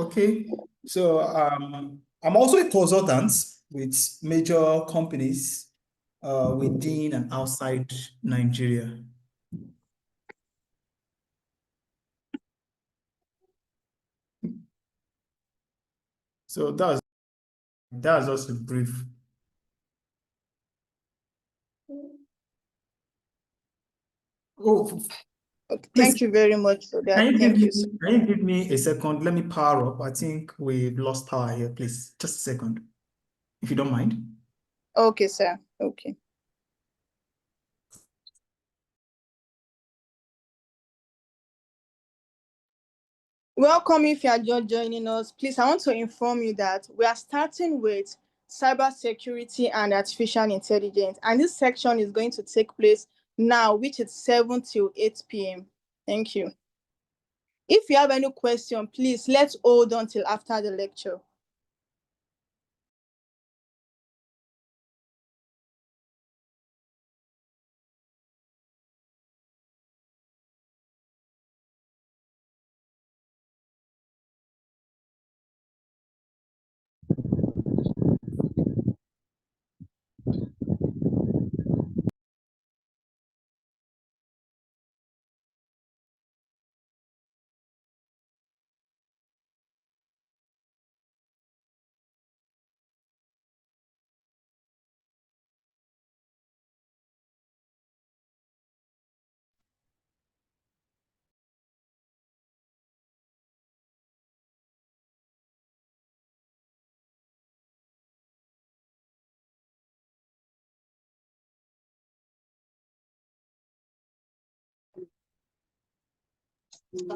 Okay. So I'm also a consultant with major companies within and outside Nigeria. So that's just a brief. Oh, Okay, please, thank you very much for that. can Thank you, sir. you give me a second? Let me power up. I think we've lost power here, please. Just a second, if you don't mind. Okay, sir. Okay. Welcome if you are just joining us. Please, I want to inform you that we are starting with cybersecurity and artificial intelligence. And this section is going to take place now, which is 7 till 8 p.m. Thank you. If you have any question, please let's hold on till after the lecture.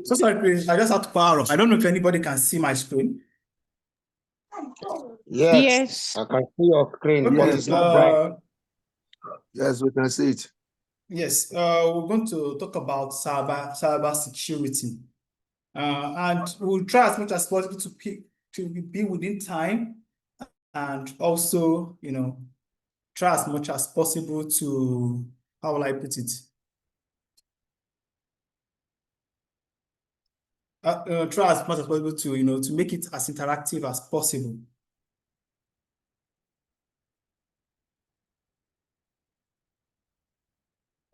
So sorry, please. I just have to power up. I don't know if anybody can see my screen. Yes. I can see your screen, but Okay, it's not bright. Yes, we can see it. Yes, we're going to talk about cyber security, and we'll try as much as possible to be within time, and also, try as much as possible to, how will I put it? Try as much as possible to to make it as interactive as possible.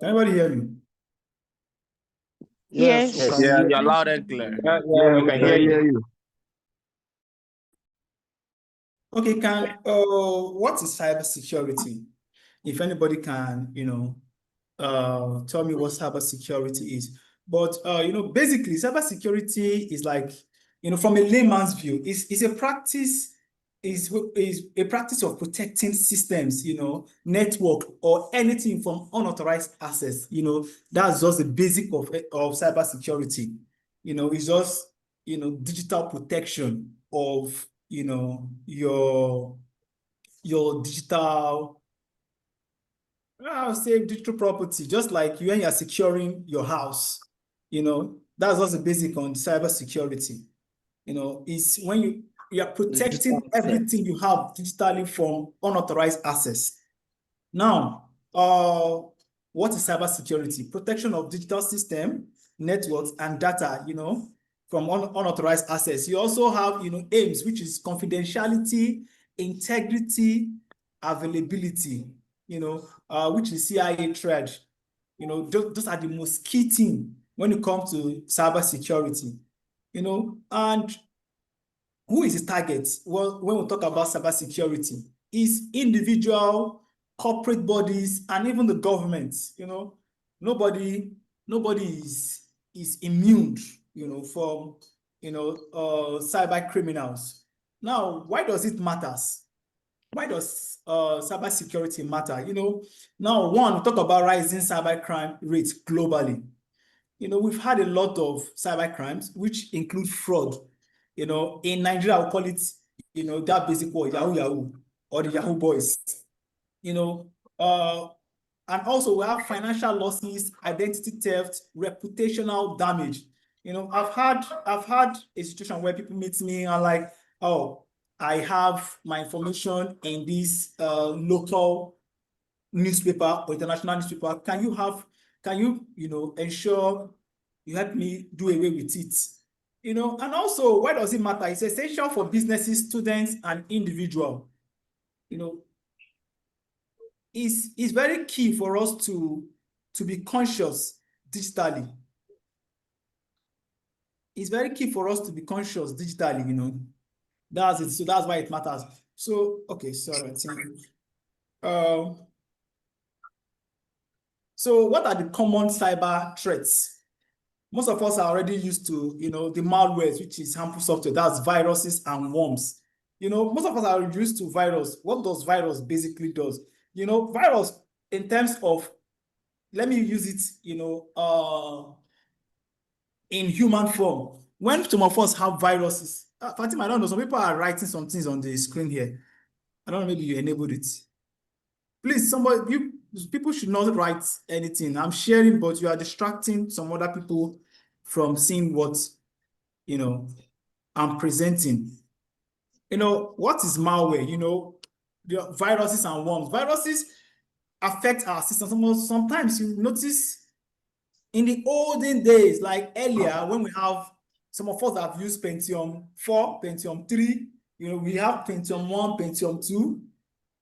Can anybody hear me? Yes. Yeah, you're loud and clear. Yeah, we can hear you. Okay, what is cybersecurity? If anybody can, tell me what cybersecurity is. But basically, cybersecurity is like, from a layman's view, is a practice, is a practice of protecting systems, network or anything from unauthorized access. That's just the basic of cybersecurity. It's just digital protection of your digital, I'll say digital property, just like when you're securing your house, that's also basic on cybersecurity. It's when you are protecting everything you have digitally from unauthorized access. Now, what is cybersecurity? Protection of digital system, networks, and data, from unauthorized access. You also have, aims, which is confidentiality, integrity, availability, which is CIA thread. Those are the most key thing when it comes to cybersecurity. And who is the target? Well, when we talk about cybersecurity, is individual, corporate bodies, and even the government. Nobody is immune, from cyber criminals. Now, why does it matter? Why does cybersecurity matter? Now, one, we talk about rising cybercrime rates globally. We've had a lot of cyber crimes, which include fraud. In Nigeria, we call it, that basic word, Yahoo Yahoo, or the Yahoo boys. And also we have financial losses, identity theft, reputational damage. I've had a situation where people meet me and like, oh, I have my information in this local newspaper or international newspaper. Can you ensure you help me do away with it? You know, and also, why does it matter? It's essential for businesses, students, and individual. You know, it's very key for us to be conscious digitally. It's very key for us to be conscious digitally, you know. That's it. So that's why it matters. So, okay, sorry. So what are the common cyber threats? Most of us are already used to, you know, the malwares, which is harmful software. That's viruses and worms. You know, most of us are used to virus. What does virus basically does? You know, virus in terms of, let me use it, you know, in human form. When some of us have viruses, Fatima, I don't know, some people are writing some things on the screen here. I don't know, maybe you enabled it. Please, people should not write anything. I'm sharing, but you are distracting some other people from seeing what, you know, I'm presenting. You know, what is malware? You know, the viruses and worms. Viruses affect our system. Sometimes you notice in the olden days, like earlier, when we have, some of us have used Pentium 4, Pentium 3, you know, we have Pentium 1, Pentium 2,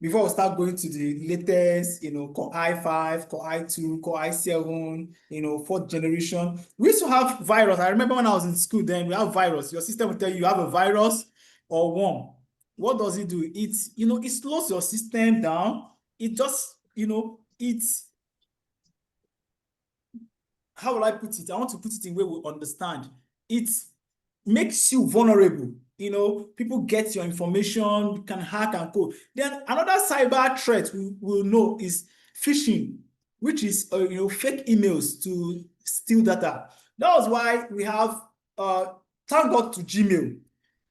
before we start going to the latest, you know, Core i5, Core i2, Core i7, you know, 4th generation. We used to have virus. I remember when I was in school then, we have virus. Your system will tell you have a virus or worm. What does it do? It, you know, it slows your system down. It just, you know, how will I put it? I want to put it in a way we understand. It makes you vulnerable. You know, people get your information, can hack and code. Then another cyber threat we will know is phishing, which is you know, fake emails to steal data. That was why we have thank God to Gmail.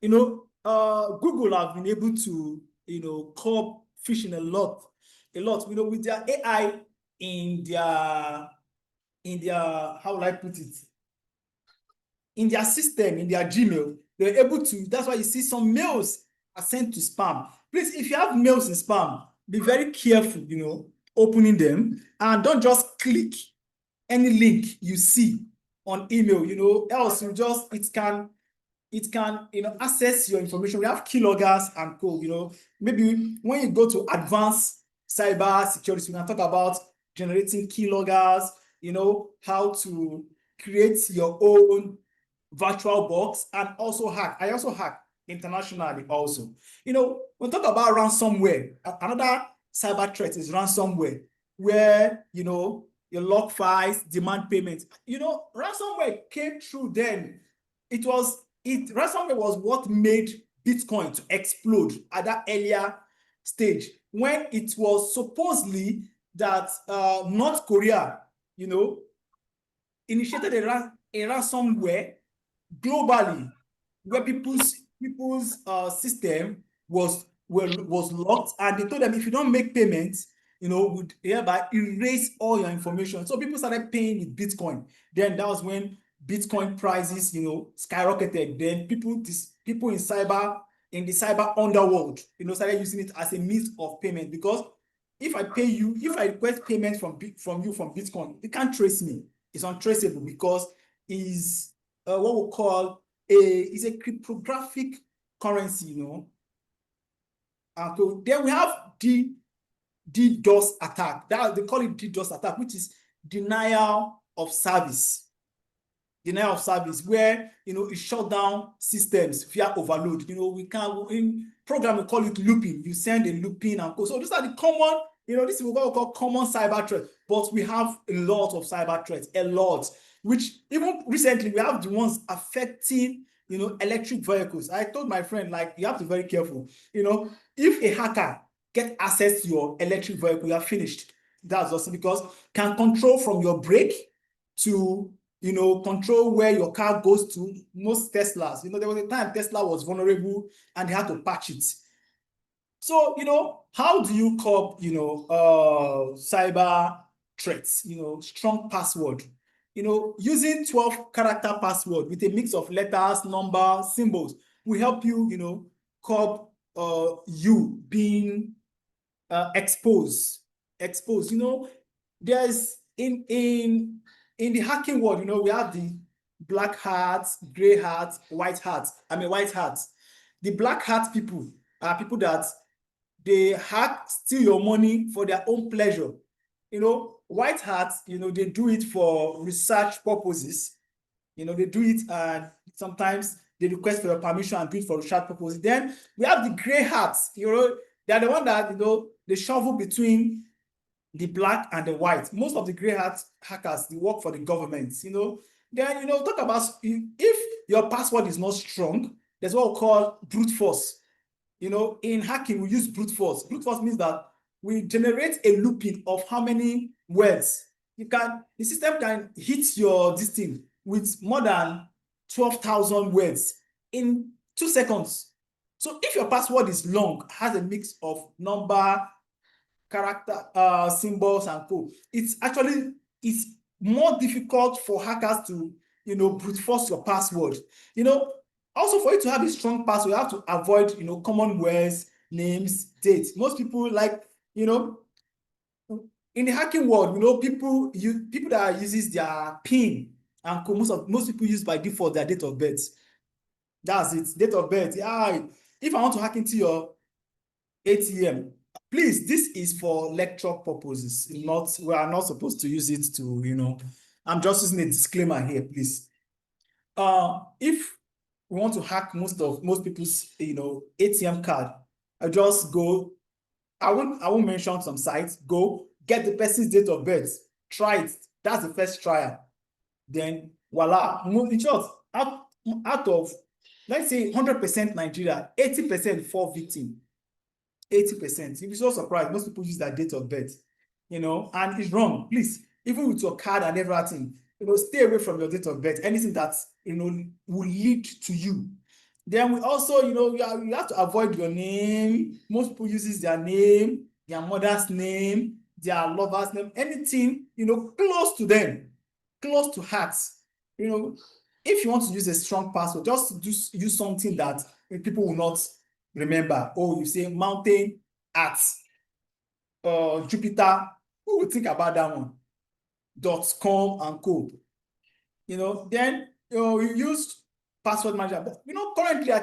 You know, Google have been able to, you know, curb phishing a lot. You know, with their AI in their how will I put it, in their system, in their Gmail, they're able to, that's why you see some mails are sent to spam. Please, if you have mails in spam, be very careful, you know, opening them, and don't just click any link you see on email, you know, else you just, it can, you know, access your information. We have keyloggers and co, you know, maybe when you go to advanced cyber security, we can talk about generating keyloggers, you know, how to create your own virtual box, and also hack. I also hack internationally also. You know, when we talk about ransomware, another cyber threat is ransomware, where, you know, your log files, demand payments. You know, ransomware came through then. Ransomware was what made Bitcoin to explode at that earlier stage, when it was supposedly that North Korea, you know, initiated a ransomware globally, where people's system was locked, and they told them, if you don't make payments, you know, would hereby erase all your information. So people started paying with Bitcoin. Then that was when Bitcoin prices, you know, skyrocketed. Then people in the cyber underworld, you know, started using it as a means of payment, because if I request payment from you from Bitcoin, you can't trace me. It's untraceable, because is what we call is a cryptographic currency, you know. And so then we have DDoS attack. That they call it DDoS attack, which is denial of service. Denial of service, where, you know, it shut down systems via overload. You know, we can, in program we call it looping. You send a looping and go. So these are the common, you know, this is what we call common cyber threats. But we have a lot of cyber threats, a lot, which even recently we have the ones affecting, you know, electric vehicles. I told my friend, like, you have to be very careful. You know, if a hacker get access to your electric vehicle, you are finished. That's also because can control from your brake to, you know, control where your car goes to. Most Teslas, you know, there was a time Tesla was vulnerable and they had to patch it. So, you know, how do you curb, you know, cyber threats? You know, strong password. You know, using 12-character password with a mix of letters, numbers, symbols will help you, you know, curb you being exposed. You know, there's in the hacking world, you know, we have the black hats, gray hats, white hats. White hats. The black hat people are people that they hack, steal your money for their own pleasure. White hats, they do it for research purposes. They do it and sometimes they request for your permission and do it for research purposes. Then we have the gray hats, they are the one that, they shovel between the black and the white. Most of the gray hat hackers, they work for the government, Then, talk about if your password is not strong, there's what we call brute force. In hacking, we use brute force. Brute force means that we generate a looping of how many words. The system can hit your this thing with more than 12,000 words in 2 seconds. So if your password is long, has a mix of number, character, symbols, and code, it's more difficult for hackers to, brute force your password. Also, for you to have a strong password, you have to avoid, common words, names, dates. Most people like, in the hacking world, people that uses their PIN and code, most people use by default their date of birth. That's it, date of birth. If I want to hack into your ATM, please, this is for lecture purposes. We are not supposed to use it to, I'm just using a disclaimer here, please. If we want to hack most people's, ATM card, I just go, I won't mention some sites, go get the person's date of birth, try it. That's the first trial. Then voila, in short, out of, let's say 100% Nigeria, 80% fall victim. 80%. You'll be so surprised. Most people use their date of birth, and it's wrong. Please, even with your card and everything, stay away from your date of birth. Anything that, will lead to you. Then we also, you have to avoid your name. Most people uses their name, their mother's name, their lover's name, anything, close to them, close to hearts. If you want to use a strong password, just use something that people will not remember. You say mountain at Jupiter. Who will think about that one? .com and co. Then you use password manager. But currently I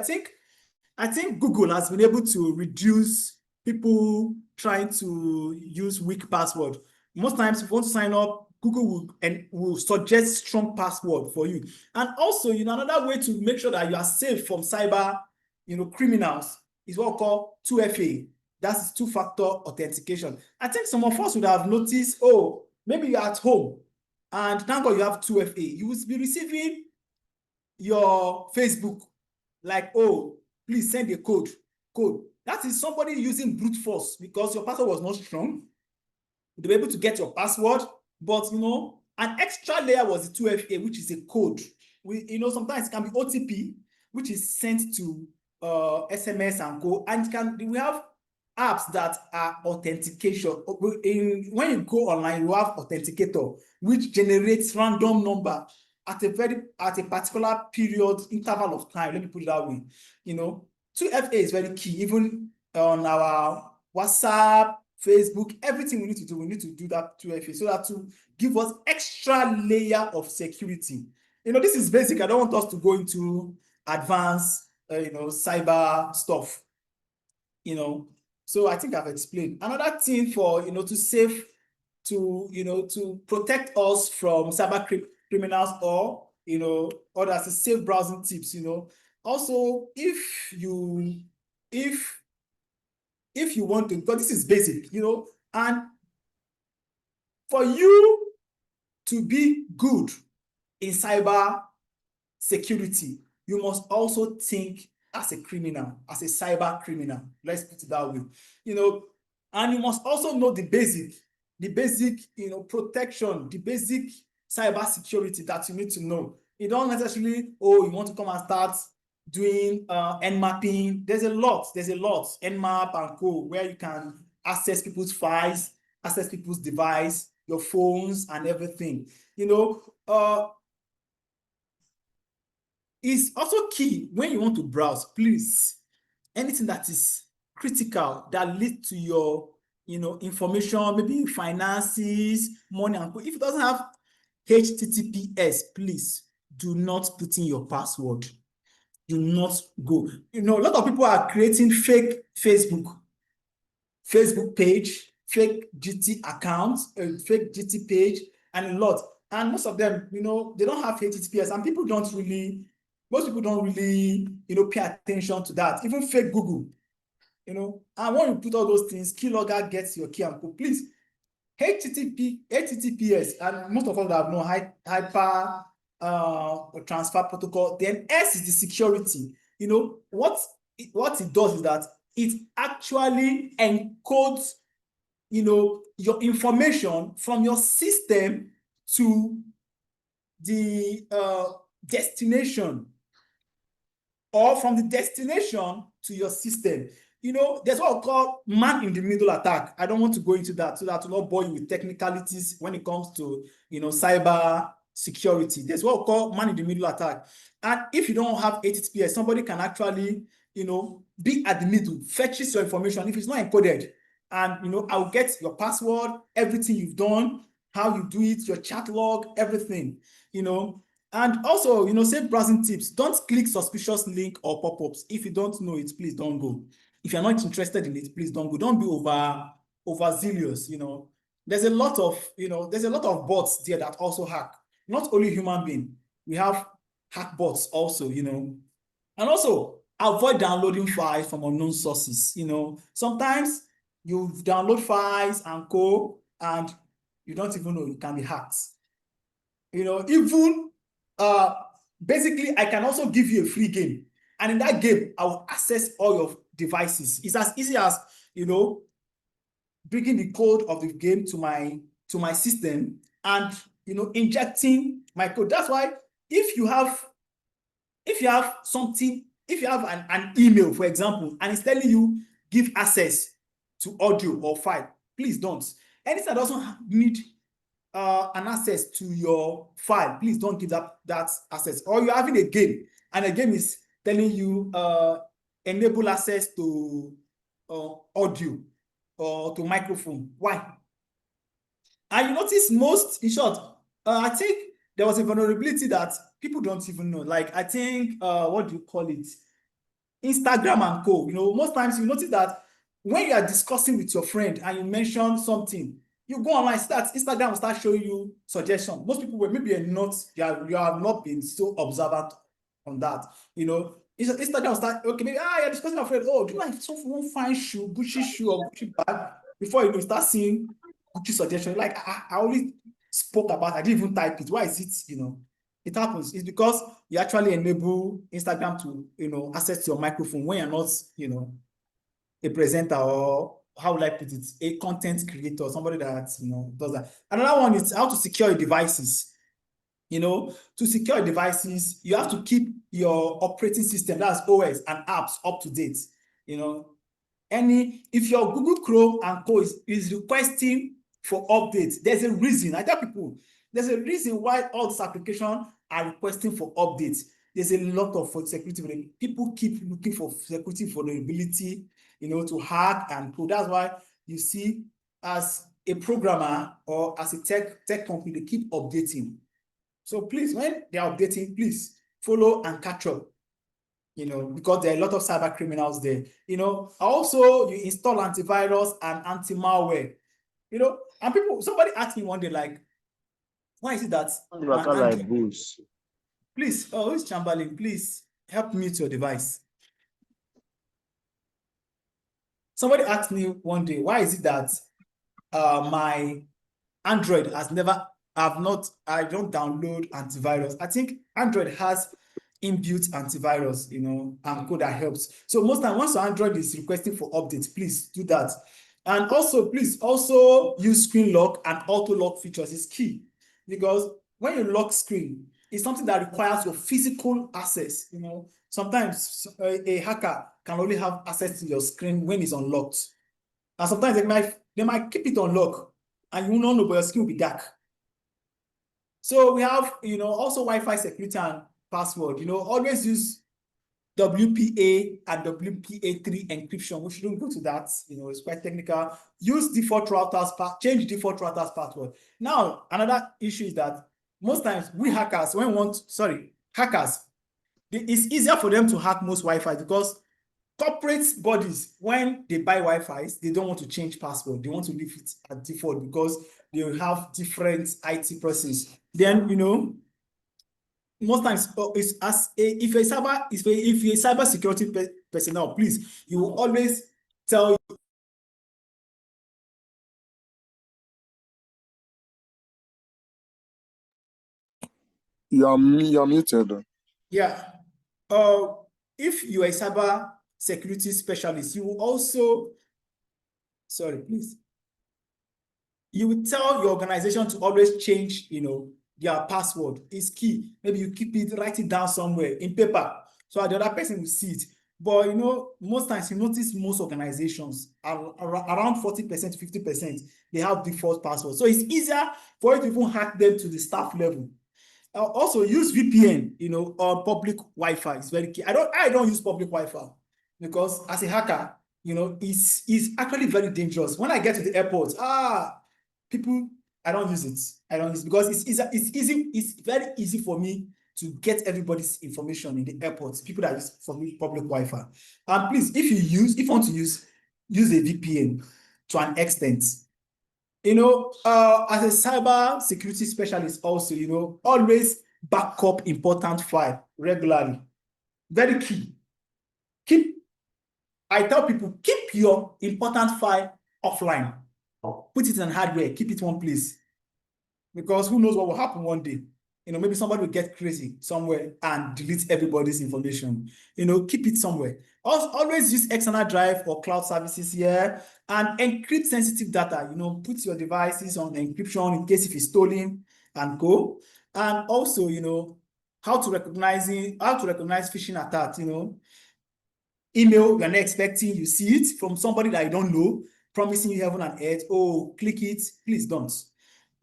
think Google has been able to reduce people trying to use weak password. Most times, if you want to sign up, Google will suggest strong password for you. And also, another way to make sure that you are safe from cyber, criminals is what we call 2FA. That's two-factor authentication. I think some of us would have noticed, maybe you're at home and thank God you have 2FA. You will be receiving your Facebook like, please send a code. That is somebody using brute force because your password was not strong. They were able to get your password, but an extra layer was the 2FA, which is a code. Sometimes it can be OTP, which is sent to SMS and go, and we have apps that are authentication. When you go online, you have authenticator, which generates random number at a particular period, interval of time. Let me put it that way. 2FA is very key. Even on our WhatsApp, Facebook, everything we need to do that 2FA so that to give us extra layer of security. This is basic. I don't want us to go into advanced, cyber stuff. So I think I've explained. Another thing for to protect us from cyber criminals or others is safe browsing tips. Also, if you want to, because this is basic, and for you to be good in cyber security, you must also think as a criminal, as a cyber criminal. Let's put it that way. And you must also know the basic, protection, the basic cyber security that you need to know. You don't necessarily, you want to come and start doing Nmapping. There's a lot, Nmap and co, where you can access people's files, access people's device, your phones and everything. It's also key when you want to browse, please, anything that is critical that leads to your, information, maybe finances, money, and if it doesn't have HTTPS, please do not put in your password. Do not go. A lot of people are creating fake Facebook page, fake GT accounts, fake GT page, and a lot. And most of them, they don't have HTTPS, and most people don't really, pay attention to that. Even fake Google, and when you put all those things, keylogger gets your key and code. Please, HTTPS, and most of us have known hyper transfer protocol. Then S is the security. What it does is that it actually encodes, your information from your system to the destination, or from the destination to your system. There's what I call man-in-the-middle attack. I don't want to go into that so that will not bore you with technicalities when it comes to, cyber security. There's what we call man-in-the-middle attack. And if you don't have HTTPS, somebody can actually, be at the middle, fetches your information if it's not encoded. And, I'll get your password, everything you've done, how you do it, your chat log, everything, And also, safe browsing tips. Don't click suspicious link or pop-ups. If you don't know it, please don't go. If you're not interested in it, please don't go. Don't be overzealous, There's a lot of bots there that also hack. Not only human being. We have hack bots also, And also, avoid downloading files from unknown sources, Sometimes you download files and you don't even know it can be hacked. Even basically, I can also give you a free game. And in that game, I will access all your devices. It's as easy as, bringing the code of the game to my system and, injecting my code. That's why if you have an email, for example, and it's telling you give access to audio or file, please don't. Anything that doesn't need an access to your file, please don't give that access. Or you're having a game and a game is telling you enable access to audio or to microphone. Why? And you notice in short, I think there was a vulnerability that people don't even know. Like, I think, what do you call it? Instagram and co. Most times you notice that when you are discussing with your friend and you mention something, you go online, Instagram will start showing you suggestions. Most people you have not been so observant on that. Instagram will start, okay, maybe you're discussing with a friend, do you like one fine shoe, Gucci shoe or Gucci bag? Before you start seeing Gucci suggestions. Like, I only spoke about, I didn't even type it. Why is it, it happens? It's because you actually enable Instagram to, access your microphone when you're not, a presenter, or how would I put it, a content creator, somebody that, does that. Another one is how to secure your devices. To secure your devices, you have to keep your operating system, that's OS, and apps up to date. If your Google Chrome and co is requesting for updates, there's a reason. I tell people, there's a reason why all these applications are requesting for updates. There's a lot of security. People keep looking for security vulnerability, to hack and co. That's why you see, as a programmer or as a tech company, they keep updating. So please, when they're updating, please follow and catch up, because there are a lot of cyber criminals there. Also, you install antivirus and anti-malware, and somebody asked me one day, like, why is it that please, who's Chamberlain? Please help mute your device. Somebody asked me one day, why is it that my Android I don't download antivirus. I think Android has inbuilt antivirus, and code that helps. So most time, once your Android is requesting for updates, please do that. And also, please also use screen lock and auto lock features is key, because when you lock screen, it's something that requires your physical access. Sometimes a hacker can only have access to your screen when it's unlocked, and sometimes they might keep it unlocked, and you will not know, but your screen will be dark. So we have, also Wi-Fi security and password. Always use WPA and WPA3 encryption. We shouldn't go to that. It's quite technical. Use default routers, change default routers password. Now, another issue is that most times we hackers, when we want, hackers, it's easier for them to hack most Wi-Fi because corporate bodies, when they buy Wi-Fi, they don't want to change password. They want to leave it at default because they will have different IT process. Then, most times it's if you're a cyber security personnel, please, you will always tell. You're muted. Yeah. If you're a cyber security specialist, you will also, please. You will tell your organization to always change, their password. It's key. Maybe you keep it, write it down somewhere in paper so the other person will see it. But most times you notice most organizations are around 40% to 50%, they have default passwords. So it's easier for you to even hack them to the staff level. Also use VPN, on public Wi-Fi. It's very key. I don't use public Wi-Fi because as a hacker, it's actually very dangerous. When I get to the airport, people, I don't use it. I don't use it because it's very easy for me to get everybody's information in the airports, people that use public Wi-Fi. And please, if you want to use a VPN to an extent. As a cyber security specialist also, always back up important file regularly. Very key. I tell people, keep your important file offline. Put it on hardware, keep it one place. Because who knows what will happen one day. Maybe somebody will get crazy somewhere and delete everybody's information. Keep it somewhere. Also, always use external drive or cloud services here and encrypt sensitive data. Put your devices on encryption in case if it's stolen and go. And also, how to recognize phishing attacks. Email you're not expecting, you see it from somebody that you don't know, promising you heaven and earth. Oh, click it. Please don't.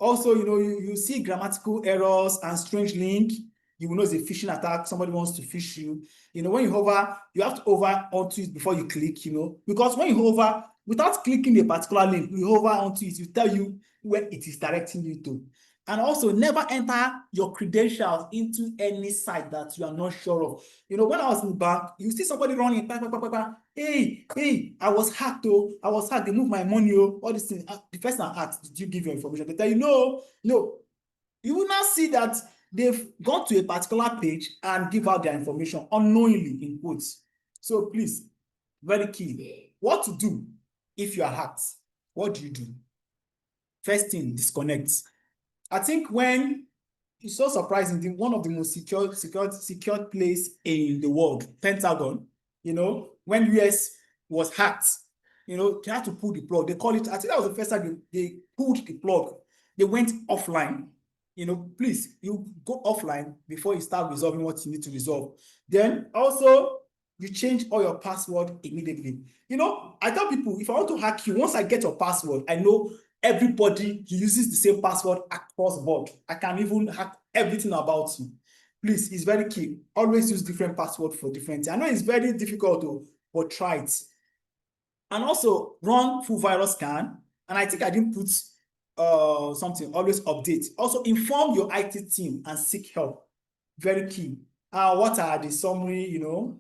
Also, you see grammatical errors and strange link, you will know it's a phishing attack. Somebody wants to phish you. When you hover, you have to hover onto it before you click, because when you hover, without clicking a particular link, you hover onto it, it tell you where it is directing you to. And also, never enter your credentials into any site that you are not sure of. When I was in the bank, you see somebody running, hey, I was hacked, they moved my money, all these things. The person asked, did you give your information? They tell you, no. You will not see that they've gone to a particular page and give out their information unknowingly, in quotes. So please, very key. What to do if you are hacked? What do you do? First thing, disconnect. I think when it's so surprising, one of the most secured place in the world, Pentagon, when US was hacked, they had to pull the plug. They call it, I think that was the first time they pulled the plug. They went offline. Please, you go offline before you start resolving what you need to resolve. Then also, you change all your password immediately. I tell people, if I want to hack you, once I get your password, I know everybody uses the same password across board. I can even hack everything about you. Please, it's very key. Always use different password for different things. I know it's very difficult though, but try it. And also run full virus scan. And I think I didn't put something, always update. Also inform your IT team and seek help. Very key. What are the summary, you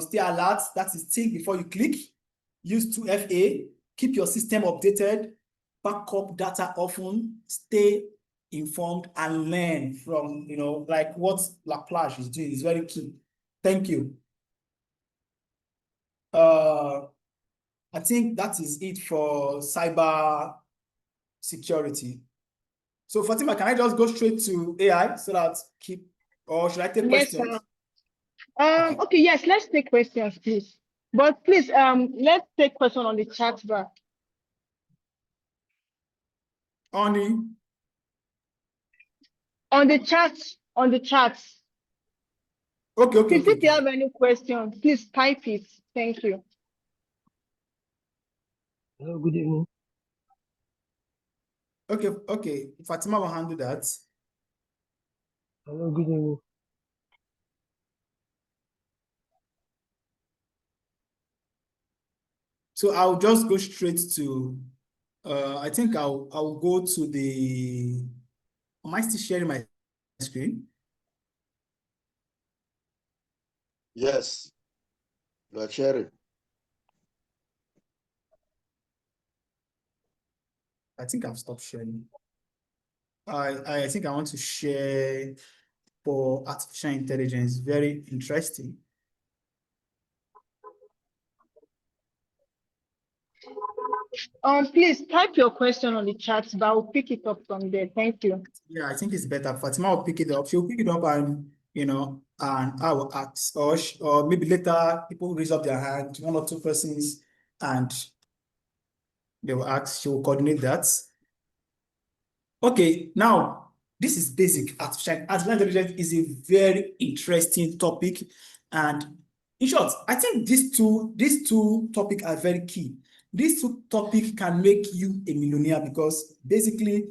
stay alert, that is think before you click. Use 2FA. Keep your system updated, back up data often, stay informed, and learn from, like what Laplace is doing is very key. Thank you. I think that is it for cyber security. So Fatima, can I just go straight to AI so that or should I take questions? Okay, yes, let's take questions, please. But please, let's take question on the chat bar. On the chat. Okay. Please, if you have any questions, please type it. Thank you. Hello, good evening. Okay. Fatima will handle that. Hello, good evening. So I'll just go straight to, I think I'll go to the Am I still sharing my screen? Yes, you are sharing. I think I've stopped sharing. I think I want to share for artificial intelligence. Very interesting. Please type your question on the chat, but I'll pick it up from there. Thank you. Yeah, I think it's better. Fatima will pick it up. She'll pick it up and, and I will ask. Or maybe later people raise up their hand, 1 or 2 persons, and they will ask. She will coordinate that. Okay, now this is basic. Artificial intelligence is a very interesting topic. And in short, I think these two topics are very key. These 2 topics can make you a millionaire because basically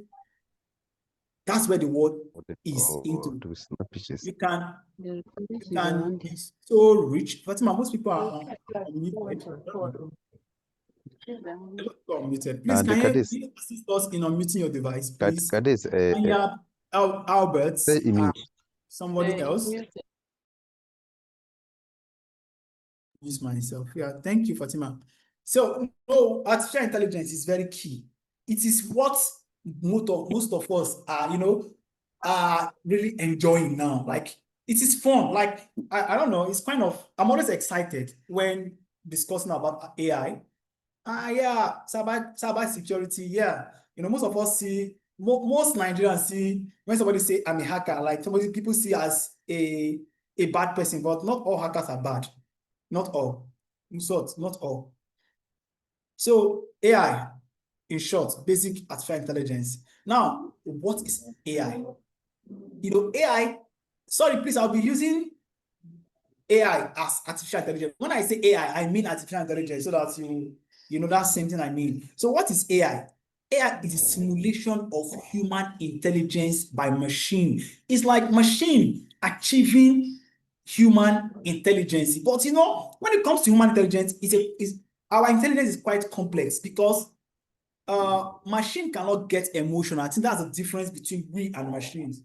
that's where the world is into. You can be so rich. Fatima, most people are unmuted. Please, can you assist us in unmuting your device, please? Albert, somebody else. Use myself. Yeah, thank you, Fatima. So, artificial intelligence is very key. It is what most of us are really enjoying now. Like, it is fun. Like, I don't know, it's kind of, I'm always excited when discussing about AI. Yeah, cyber security. Yeah, most of us see, most Nigerians see when somebody say I'm a hacker, like people see as a bad person, but not all hackers are bad. Not all. In short, not all. So AI, in short, basic artificial intelligence. Now, what is AI? AI, sorry, please, I'll be using AI as artificial intelligence. When I say AI, I mean artificial intelligence, so that you know that's the same thing I mean. So what is AI? AI is a simulation of human intelligence by machine. It's like machine achieving human intelligence. But when it comes to human intelligence, our intelligence is quite complex because machine cannot get emotional. I think that's the difference between we and machines.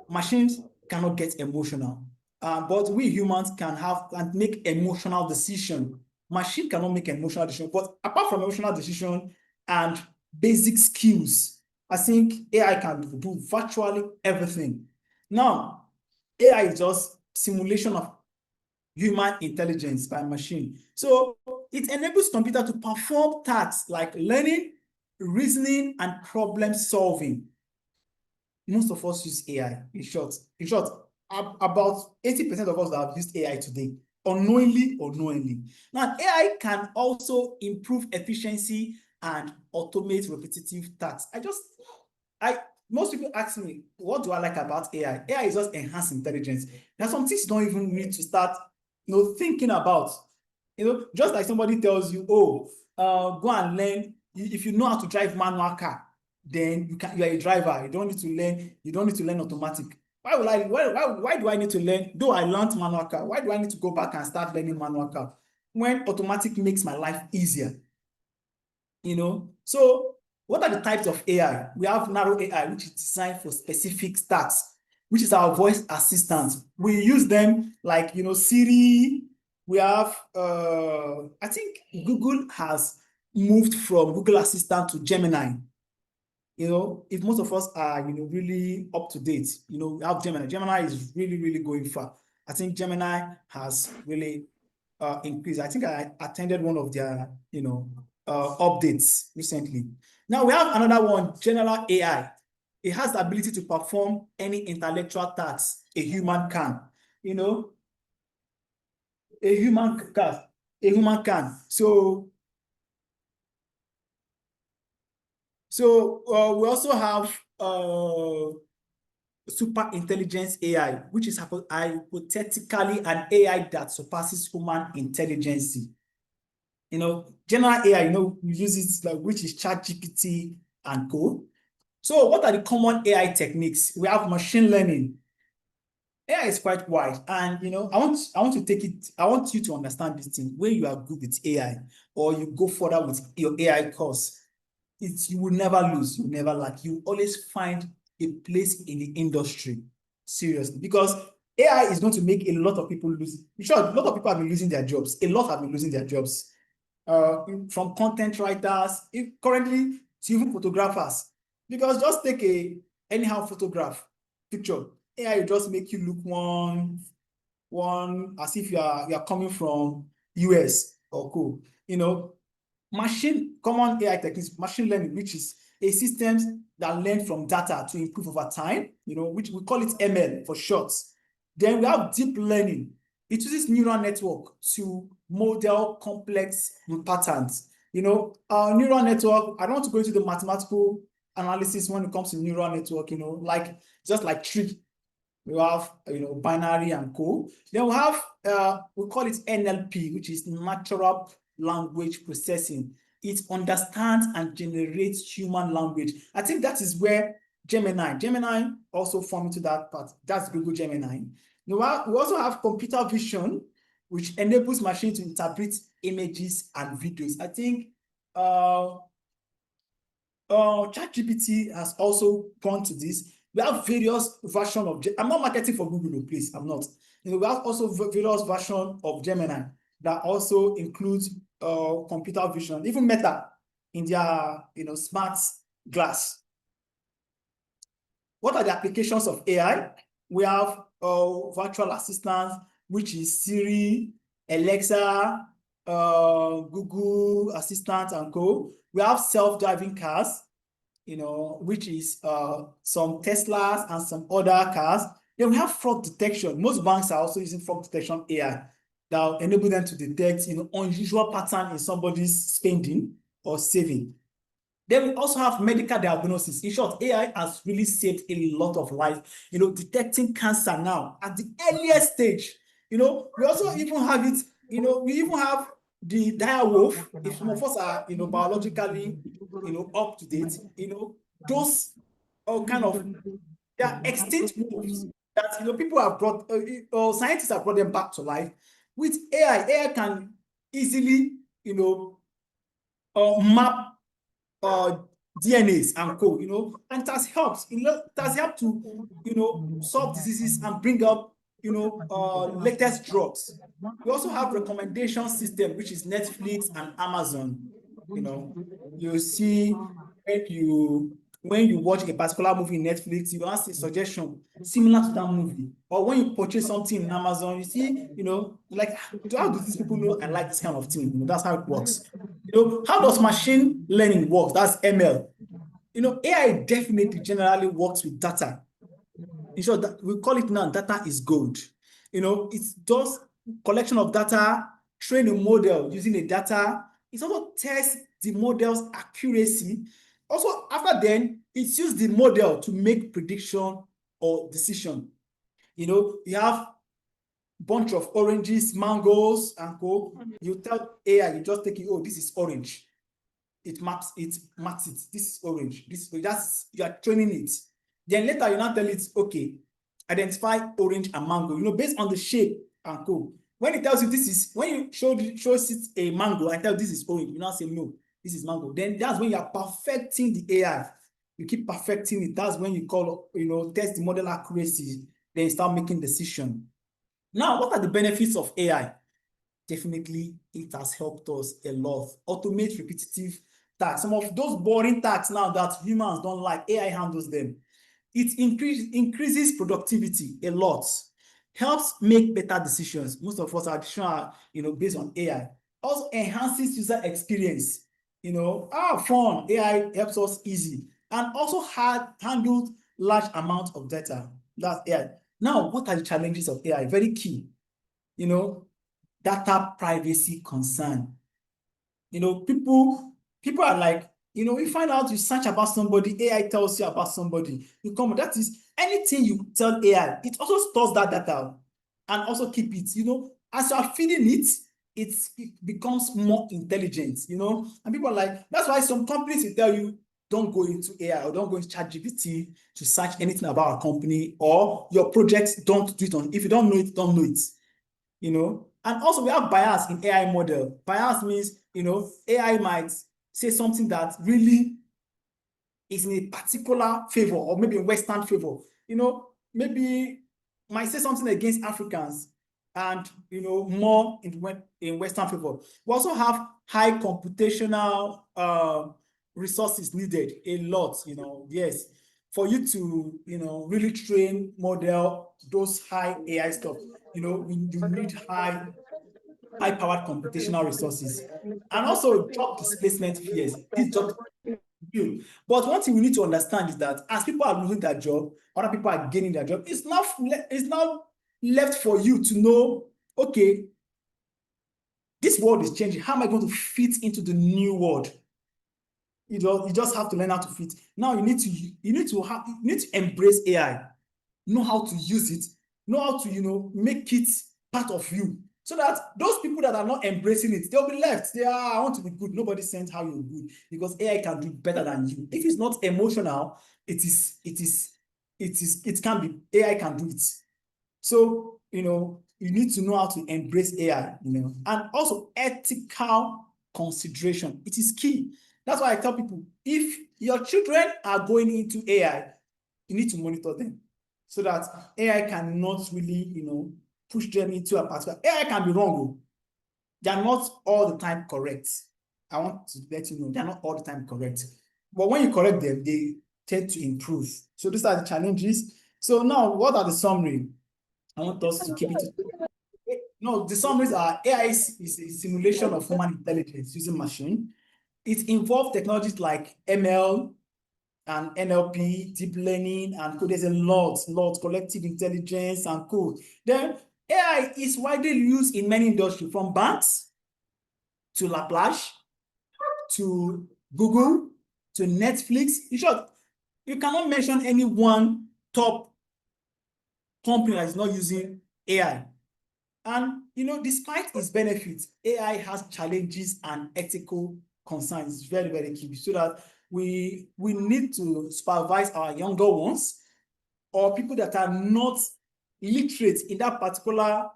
Machines cannot get emotional. But we humans can make emotional decision. Machine cannot make emotional decision. But apart from emotional decision and basic skills, I think AI can do virtually everything. Now, AI is just simulation of human intelligence by machine. So it enables computer to perform tasks like learning, reasoning, and problem solving. Most of us use AI. In short, about 80% of us that have used AI today, unknowingly or knowingly. Now, AI can also improve efficiency and automate repetitive tasks. Most people ask me, what do I like about AI? AI is just enhanced intelligence. There are some things you don't even need to start, thinking about. Just like somebody tells you, go and learn. If you know how to drive manual car, then you are a driver. You don't need to learn automatic. Why do I need to learn? Though I learned manual car, why do I need to go back and start learning manual car when automatic makes my life easier? So what are the types of AI? We have narrow AI, which is designed for specific tasks, which is our voice assistant. We use them like Siri. We have I think Google has moved from Google Assistant to Gemini. If most of us are really up to date, we have Gemini. Gemini is really, really going far. I think Gemini has really increased. I think I attended one of their updates recently. Now we have another one, general AI. It has the ability to perform any intellectual tasks a human can. A human can. So we also have super intelligence AI, which is hypothetically an AI that surpasses human intelligence. General AI, we use it which is ChatGPT and co. So what are the common AI techniques? We have machine learning. AI is quite wide, and I want you to understand this thing. When you are good with AI or you go further with your AI course, you will never lose, you will never lack. You always find a place in the industry. Seriously, because AI is going to make a lot of people lose. In short, a lot of people have been losing their jobs. A lot have been losing their jobs. From content writers, currently to even photographers. Because just take a anyhow photograph picture. AI will just make you look one as if you are coming from US or co. Common AI techniques, machine learning, which is a system that learn from data to improve over time, which we call it ML for short. Then we have deep learning. It uses neural network to model complex patterns. Neural network, I don't want to go into the mathematical analysis when it comes to neural network, just like tree. We have, binary and co. Then we have, we call it NLP, which is natural language processing. It understands and generates human language. I think that is where Gemini also form into that part. That's Google Gemini. We also have computer vision, which enables machine to interpret images and videos. I think ChatGPT has also gone to this. We have various versions of, I'm not marketing for Google, please, I'm not. We have also various versions of Gemini that also includes computer vision, even Meta in their smart glass. What are the applications of AI? We have virtual assistants, which is Siri, Alexa, Google Assistant and co. We have self-driving cars, which is some Teslas and some other cars. Then we have fraud detection. Most banks are also using fraud detection AI that will enable them to detect unusual pattern in somebody's spending or saving. Then we also have medical diagnosis. In short, AI has really saved a lot of lives, detecting cancer now at the earliest stage. We also even have it, we even have the dire wolf. If some of us are, biologically, up to date, those kind of, they are extinct wolves that, people have brought, or scientists have brought them back to life. With AI can easily, map DNAs and co, and it has helped. It has helped to, solve diseases and bring up, latest drugs. We also have recommendation system, which is Netflix and Amazon. You see when you watch a particular movie in Netflix, you ask a suggestion similar to that movie. Or when you purchase something in Amazon, you see, like, how do these people know I like this kind of thing? That's how it works. How does machine learning work? That's ML. AI definitely generally works with data. In short, we call it now data is gold. It does collection of data, train a model using the data. It also tests the model's accuracy. Also, after then, it uses the model to make prediction or decision. You have bunch of oranges, mangoes, and co. You tell AI, you just take it, oh, this is orange. It maps it. This is orange. You are training it. Then later you now tell it, okay, identify orange and mango, based on the shape and co. When it tells you this is, when you shows it a mango and tell this is orange, you now say no, this is mango. Then that's when you are perfecting the AI. You keep perfecting it. That's when you call, test the model accuracy. Then you start making decision. Now, what are the benefits of AI? Definitely, it has helped us a lot. Automate repetitive tasks. Some of those boring tasks now that humans don't like, AI handles them. It increases productivity a lot. Helps make better decisions. Most of us are, based on AI. Also enhances user experience. Fun. AI helps us easy. And also handled large amounts of data. That's AI. Now, what are the challenges of AI? Very key. Data privacy concern. People are like, you find out, you search about somebody, AI tells you about somebody. That is anything you tell AI, it also stores that data and also keep it. As you are feeding it, it becomes more intelligent. And people are like, that's why some companies will tell you, don't go into AI or don't go into ChatGPT to search anything about a company or your projects. Don't do it on. If you don't know it, don't know it. And also we have bias in AI model. Bias means, AI might say something that really, is in a particular favor or maybe in Western favor, maybe might say something against Africans and, more in Western favor. We also have high computational resources needed, a lot, yes, for you to, really train, model those high AI stuff. You need high-powered computational resources. And also job displacement fears. This job real. But one thing we need to understand is that as people are losing their job, other people are gaining their job, it's not left for you to know, okay, this world is changing. How am I going to fit into the new world? You just have to learn how to fit. Now you need to embrace AI, know how to use it, know how to make it part of you. So that those people that are not embracing it, they'll be left. I want to be good. Nobody sends how you're good because AI can do better than you. If it's not emotional, it can be, AI can do it. So, you need to know how to embrace AI, and also ethical consideration. It is key. That's why I tell people, if your children are going into AI, you need to monitor them so that AI cannot really, push them into a particular. AI can be wrong. They are not all the time correct. I want to let you know, they're not all the time correct. But when you correct them, they tend to improve. So these are the challenges. So now, what are the summary? I want us to keep it. No, the summaries are AI is a simulation of human intelligence using machine. It involves technologies like ML and NLP, deep learning, and code. There's a lot, collective intelligence and code. Then AI is widely used in many industries, from banks to Laplace to Google to Netflix. In short, you cannot mention any one top company that is not using AI. And despite its benefits, AI has challenges and ethical concerns. It's very, very key, so that we need to supervise our younger ones or people that are not literate in that particular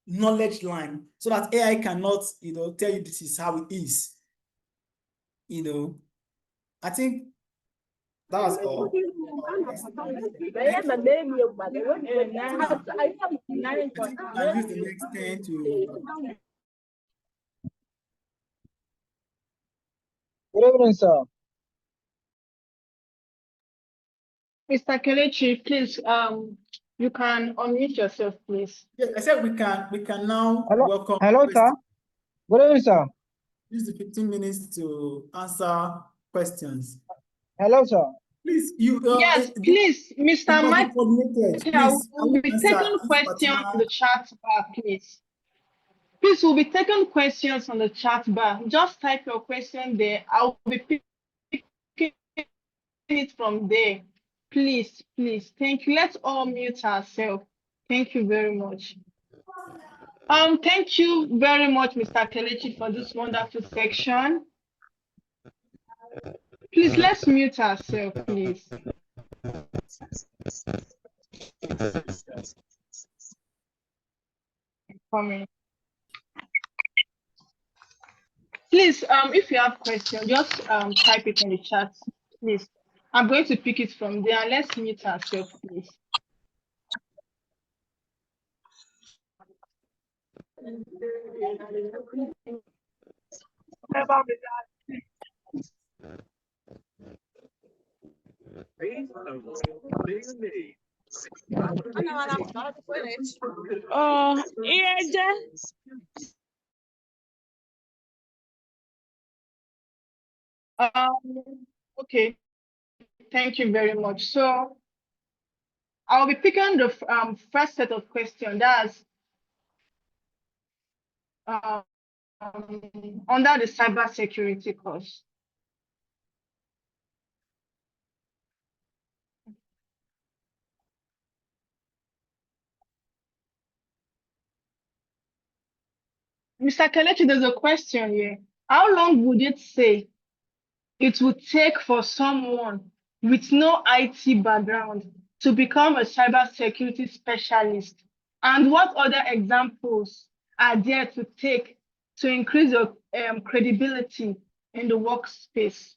knowledge line, so that AI cannot tell you this is how it is. I think that's all. Use the next 10 to. Good evening, sir. Mr. Kelechi, please, you can unmute yourself, please. Yes, I said we can now welcome. Hello, sir. Good evening, sir. Use the 15 minutes to answer questions. Hello, sir. Please, yes, please, Mr. Mike. We'll be taking questions on the chat bar, please. Please, we'll be taking questions on the chat bar. Just type your question there. I'll be picking it from there. Please. Thank you. Let's all mute ourselves. Thank you very much. Thank you very much, Mr. Kelechi, for this wonderful section. Please, let's mute ourselves, please. Coming. Please, if you have questions, just type it in the chat, please. I'm going to pick it from there. Let's mute ourselves, please. Okay, thank you very much. So I'll be picking the first set of questions. That's under the cybersecurity course. Mr. Kelechi, there's a question here. How long would it say it would take for someone with no IT background to become a cybersecurity specialist? And what other examples are there to take to increase your credibility in the workspace?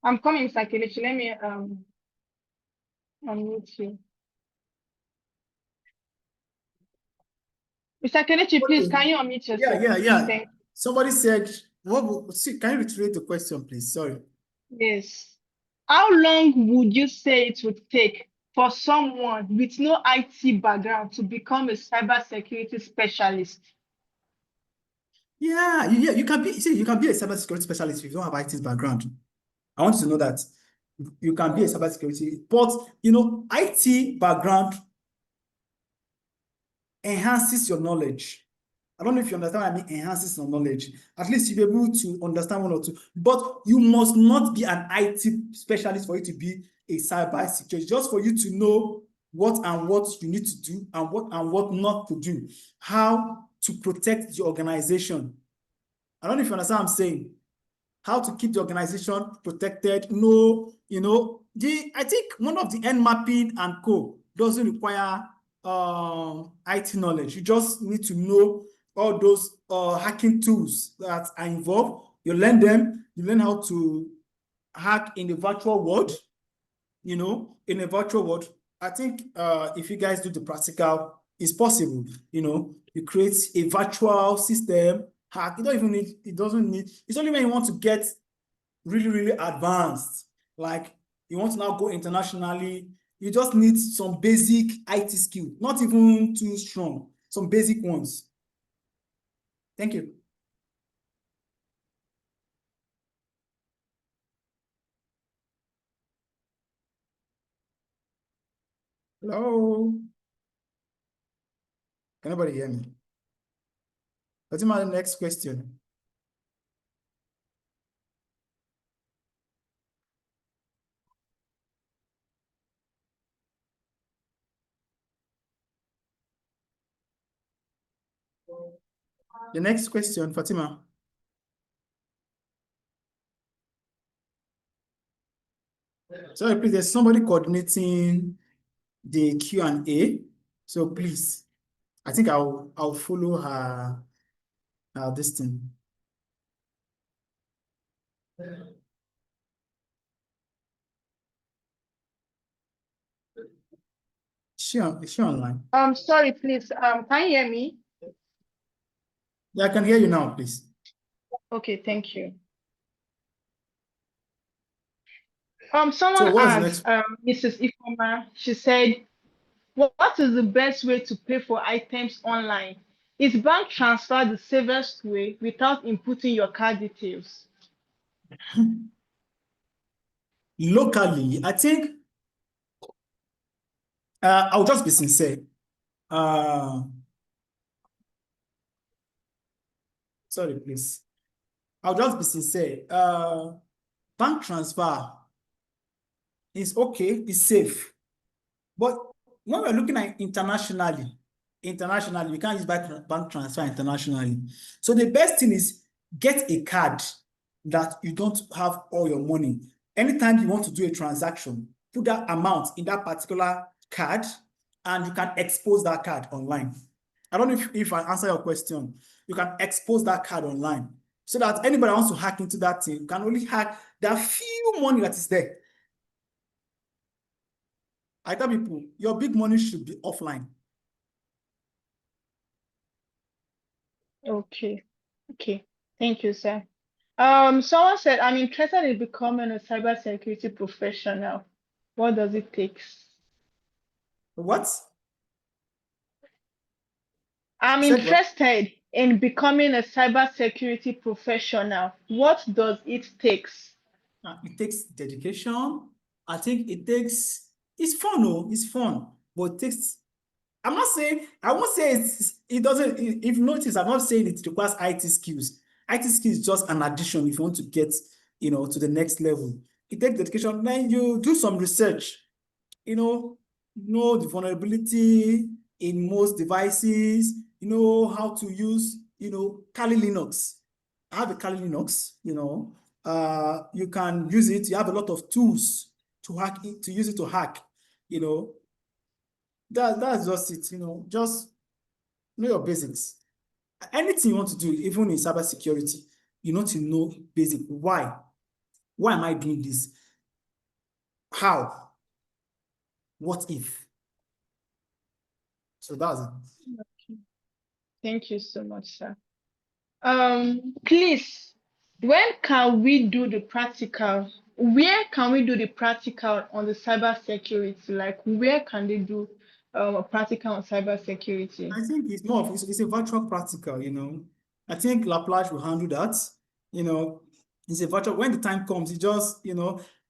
I'm coming, Mr. Kelechi. Let me unmute you. Mr. Kelechi, please, can you unmute yourself? Yeah. Somebody said, can you reiterate the question, please? Sorry. Yes. How long would you say it would take for someone with no IT background to become a cybersecurity specialist? Yeah, you can be. See, you can be a cybersecurity specialist if you don't have IT background. I want you to know that you can be a cybersecurity, but IT background enhances your knowledge. I don't know if you understand what I mean, enhances your knowledge. At least you'll be able to understand one or two. But you must not be an IT specialist for you to be a cybersecurity. Just for you to know what you need to do and what not to do. How to protect your organization. I don't know if you understand what I'm saying. How to keep the organization protected. I think one of the end mapping and co doesn't require IT knowledge. You just need to know all those hacking tools that are involved. You learn them. You learn how to hack in the virtual world. In a virtual world. I think if you guys do the practical, it's possible. You create a virtual system hack. It's only when you want to get really, really advanced, like you want to now go internationally, you just need some basic IT skill, not even too strong, some basic ones. Thank you. Hello? Can anybody hear me? What's my next question? The next question, Fatima. Sorry, please, there's somebody coordinating the Q&A. So please, I think I'll follow her this thing. Is she online? Sorry, please. Can you hear me? Yeah, I can hear you now, please. Okay, thank you. Someone asked Mrs. Ifoma, she said, what is the best way to pay for items online? Is bank transfer the safest way without inputting your card details? Locally, I think I'll just be sincere. Sorry, please. I'll just be sincere. Bank transfer is okay, it's safe. But when we're looking at internationally, you can't use bank transfer internationally. So the best thing is get a card that you don't have all your money. Anytime you want to do a transaction, put that amount in that particular card and you can expose that card online. I don't know if I answer your question. You can expose that card online so that anybody wants to hack into that thing can only hack that few money that is there. I tell people, your big money should be offline. Okay. Thank you, sir. Someone said, I'm interested in becoming a cybersecurity professional. What does it take? What? I'm interested in becoming a cybersecurity professional. What does it take? It takes dedication. I think it's fun, it's fun, but it takes, I won't say it doesn't, if you notice, I'm not saying it requires IT skills. IT skills is just an addition if you want to get, to the next level. It takes dedication, then you do some research, know the vulnerability in most devices, how to use, Kali Linux. I have a Kali Linux, you can use it. You have a lot of tools to hack it, to use it to hack, that's just it, just know your basics. Anything you want to do, even in cybersecurity, you need to know basic. Why? Why am I doing this? How? What if? So that's it. Thank you so much, sir. Please, when can we do the practical? Where can we do the practical on the cyber security? Like, where can they do a practical on cyber security? I think it's more of it's a virtual practical, I think Laplace will handle that. It's a virtual. When the time comes, it just,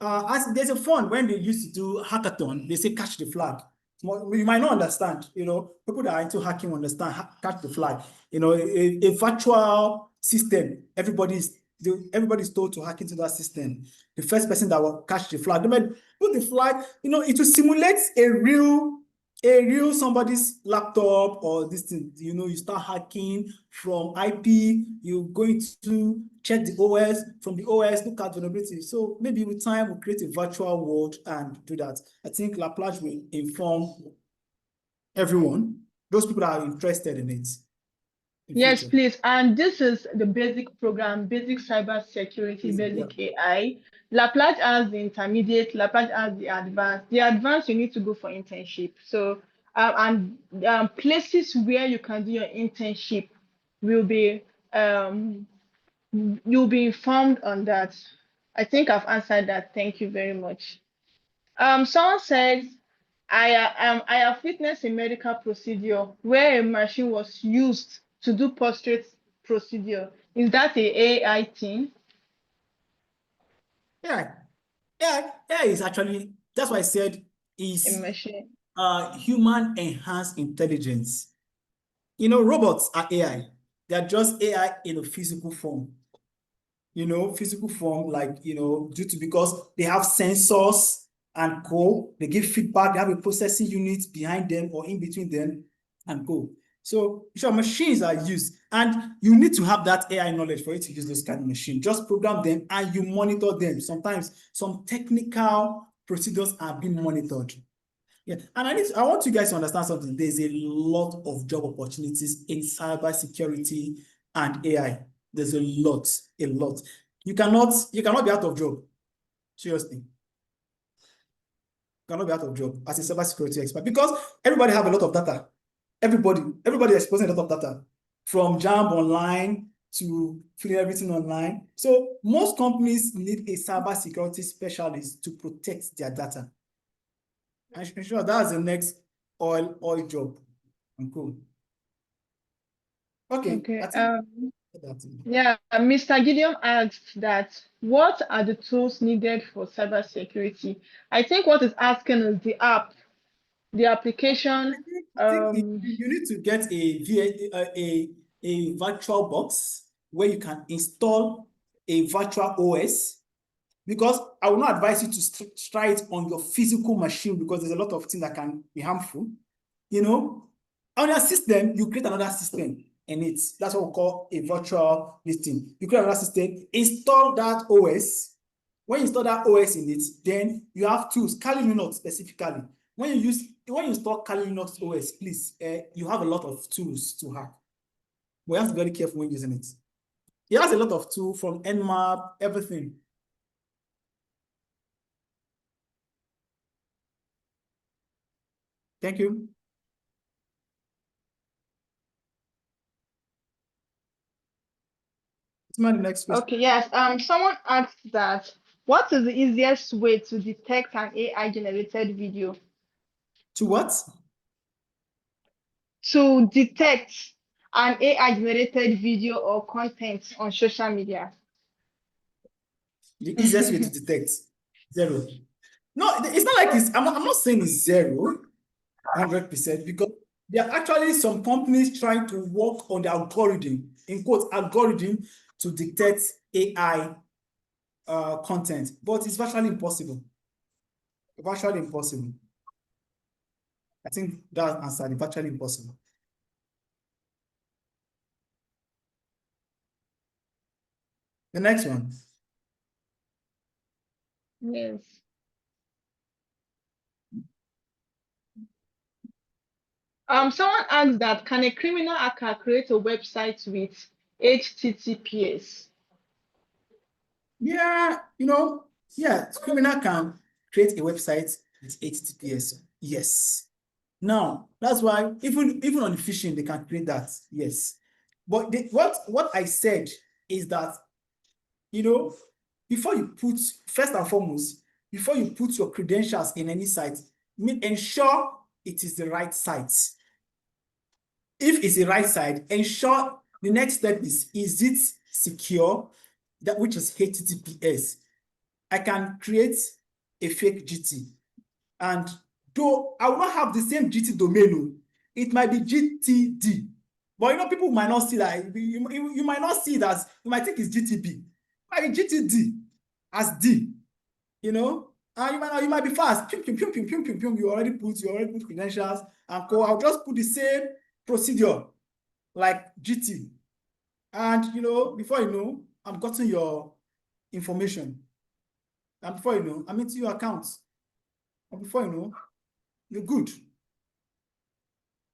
as there's a fund when they used to do hackathon, they say catch the flag. You might not understand, people that are into hacking understand catch the flag. A virtual system, everybody's told to hack into that system. The first person that will catch the flag, they might put the flag, it will simulate a real somebody's laptop or this thing, you start hacking from IP, you're going to check the OS, from the OS, look at vulnerability. So maybe with time, we'll create a virtual world and do that. I think Laplace will inform everyone, those people that are interested in it. Yes, please. And this is the basic program, basic cyber security, basic AI. Laplace has the intermediate, Laplace has the advanced. The advanced, you need to go for internship. So, places where you can do your internship will be, you'll be informed on that. I think I've answered that. Thank you very much. Someone says, I have witnessed a medical procedure where a machine was used to do prostate procedure. Is that a AI thing? Yeah, is actually, that's why I said is A machine. Human enhanced intelligence. Robots are AI. They are just AI in a physical form. Physical form, like, because they have sensors and they give feedback, they have a processing unit behind them or in between them and So sure, machines are used, and you need to have that AI knowledge for you to use those kind of machines. Just program them and you monitor them. Sometimes some technical procedures are being monitored. Yeah, and I want you guys to understand something. There's a lot of job opportunities in cybersecurity and AI. There's a lot. You cannot be out of job. Seriously. You cannot be out of job as a cybersecurity expert because everybody have a lot of data. Everybody is exposing a lot of data, from Jamb Online to filling everything online. So most companies need a cybersecurity specialist to protect their data. I'm sure that's the next oil job. I'm cool. Okay. Yeah, Mr. Gideon asked that what are the tools needed for cybersecurity? I think what is asking is the app, the application. I think you need to get a virtual box where you can install a virtual OS, because I will not advise you to try it on your physical machine because there's a lot of things that can be harmful. On your system, you create another system in it. That's what we call a virtual listing. You create another system, install that OS. When you install that OS in it, then you have tools, Kali Linux specifically. When you install Kali Linux OS, please, you have a lot of tools to hack. We have to be very careful when using it. It has a lot of tools from Nmap, everything. Thank you. The next question. Okay, yes. Someone asked that what is the easiest way to detect an AI generated video? To what? To detect an AI generated video or content on social media. The easiest way to detect, 0. No, it's not like I'm not saying it's 0, 100%, because there are actually some companies trying to work on the algorithm, in quotes, algorithm, to detect AI content, but it's virtually impossible. Virtually impossible. I think that answered it. Virtually impossible. The next one. Yes. Someone asked that can a criminal hacker create a website with HTTPS? Yeah, criminal can create a website with HTTPS. Yes. Now, that's why even on the phishing, they can create that. Yes. But what I said is that, before you put, first and foremost, before you put your credentials in any site, ensure it is the right site. If it's the right site, ensure the next step is it secure, that which is HTTPS. I can create a fake GT. And though I will not have the same GT domain, it might be GTD. But people might not see that. You might not see it as, you might think it's GTB. It might be GTD as D. And you might be fast. You already put credentials and go. I'll just put the same procedure like GT. And before you know, I'm gotten your information. And before you know, I'm into your accounts. And before you know, you're good.